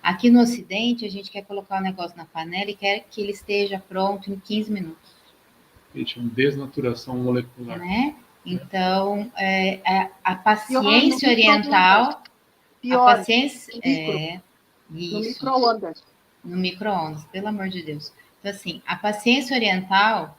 Aqui no Ocidente, a gente quer colocar o negócio na panela e quer que ele esteja pronto em 15 minutos. Gente, uma desnaturação molecular. Né? Então, a paciência oriental... Pior, a paciência... no micro-ondas. No micro-ondas, pelo amor de Deus. Então, assim, a paciência oriental,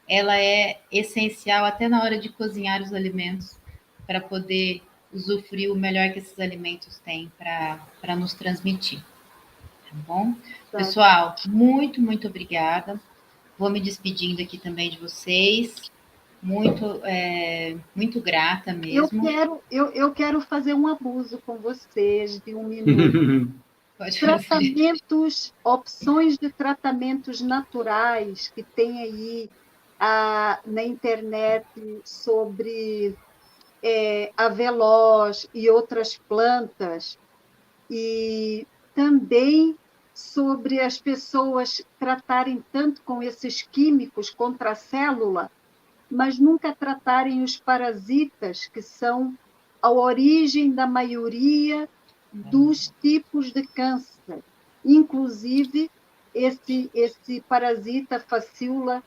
ela é essencial até na hora de cozinhar os alimentos, para poder usufruir o melhor que esses alimentos têm para nos transmitir. Tá bom? Tá. Pessoal, muito, muito obrigada. Vou me despedindo aqui também de vocês. Muito, muito grata mesmo. Eu quero fazer um abuso com vocês de 1 minuto. Tratamentos, opções de tratamentos naturais que tem aí na internet sobre a veloz e outras plantas, e também sobre as pessoas tratarem tanto com esses químicos contra a célula, mas nunca tratarem os parasitas, que são a origem da maioria dos tipos de câncer, inclusive esse parasita Faciola,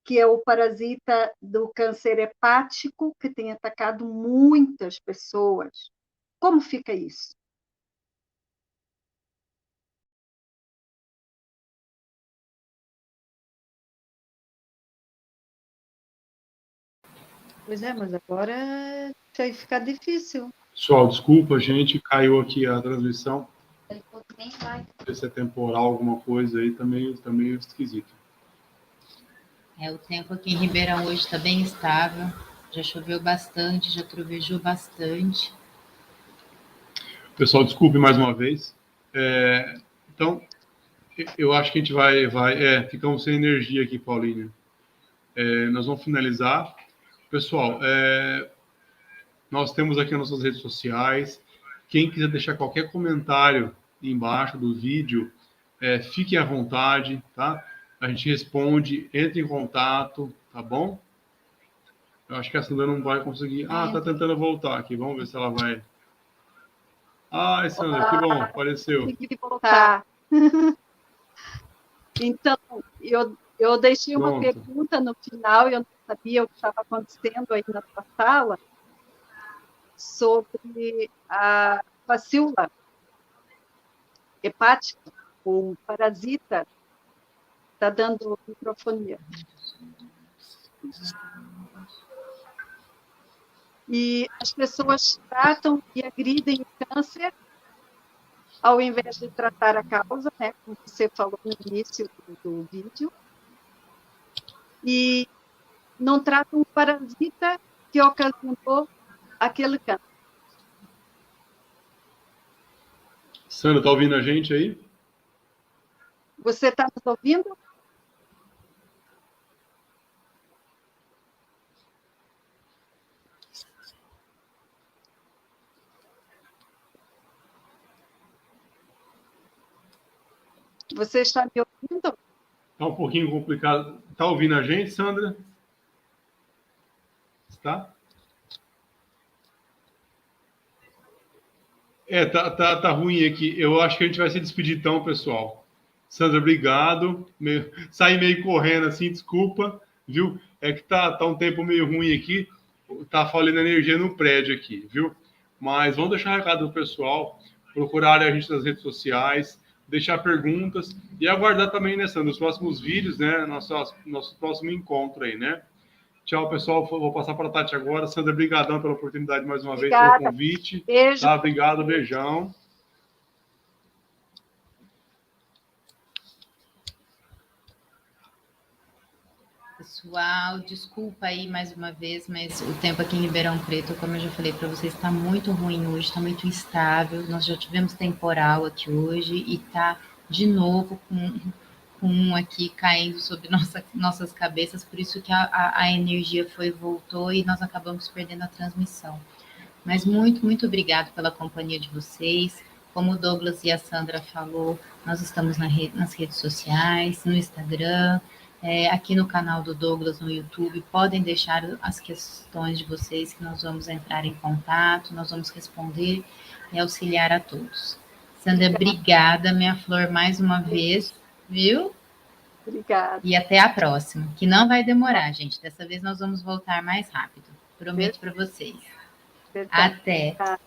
que é o parasita do câncer hepático, que tem atacado muitas pessoas. Como fica isso? Pois é, mas agora vai ficar difícil. Pessoal, desculpa, gente, caiu aqui a transmissão. Ele falou que nem vai. Não sei se é temporal, alguma coisa aí, tá meio esquisito. O tempo aqui em Ribeirão hoje está bem estável, já choveu bastante, já trovejou bastante. Pessoal, desculpe mais uma vez. Então, eu acho que a gente vai ficamos sem energia aqui, Paulinho. Nós vamos finalizar. Pessoal, nós temos aqui as nossas redes sociais. Quem quiser deixar qualquer comentário embaixo do vídeo, fiquem à vontade, tá? A gente responde, entre em contato, tá bom? Eu acho que a Sandra não vai conseguir. Tá tentando voltar aqui. Vamos ver se ela vai. Sandra, que bom, apareceu. Consegui voltar. Então, eu deixei uma pergunta no final, eu não sabia o que estava acontecendo aí na sua sala, sobre a Faciola hepática, o parasita. Está dando microfonia. E as pessoas tratam e agridem o câncer ao invés de tratar a causa, né, como você falou no início do vídeo, e não tratam o parasita que ocasionou aquele câncer. Sandra, está ouvindo a gente aí? Você está nos ouvindo? Você está me ouvindo? Está um pouquinho complicado. Está ouvindo a gente, Sandra? Está? Tá ruim aqui. Eu acho que a gente vai se despedir então, pessoal. Sandra, obrigado. Saí meio correndo assim, desculpa, viu? É que tá um tempo meio ruim aqui. Tá falando energia no prédio aqui, viu? Mas vamos deixar um recado pro pessoal, procurarem a gente nas redes sociais, deixar perguntas e aguardar também, né, Sandra, os próximos vídeos, né? Nosso próximo encontro aí, né? Tchau, pessoal. Vou passar para a Tati agora. Sandra, brigadão pela oportunidade mais uma vez, pelo convite. Beijo. Tá, obrigado, beijão. Pessoal, desculpa aí mais uma vez, mas o tempo aqui em Ribeirão Preto, como eu já falei para vocês, está muito ruim hoje, está muito instável. Nós já tivemos temporal aqui hoje e está de novo com aqui caindo sobre nossas cabeças, por isso que a energia voltou e nós acabamos perdendo a transmissão. Mas muito, muito obrigado pela companhia de vocês. Como o Douglas e a Sandra falou, nós estamos nas redes sociais, no Instagram, aqui no canal do Douglas no YouTube. Podem deixar as questões de vocês que nós vamos entrar em contato, nós vamos responder e auxiliar a todos. Sandra, obrigada, minha flor, mais uma vez, viu? Obrigada. E até a próxima, que não vai demorar, gente. Dessa vez nós vamos voltar mais rápido. Prometo para vocês. Verdade. Até.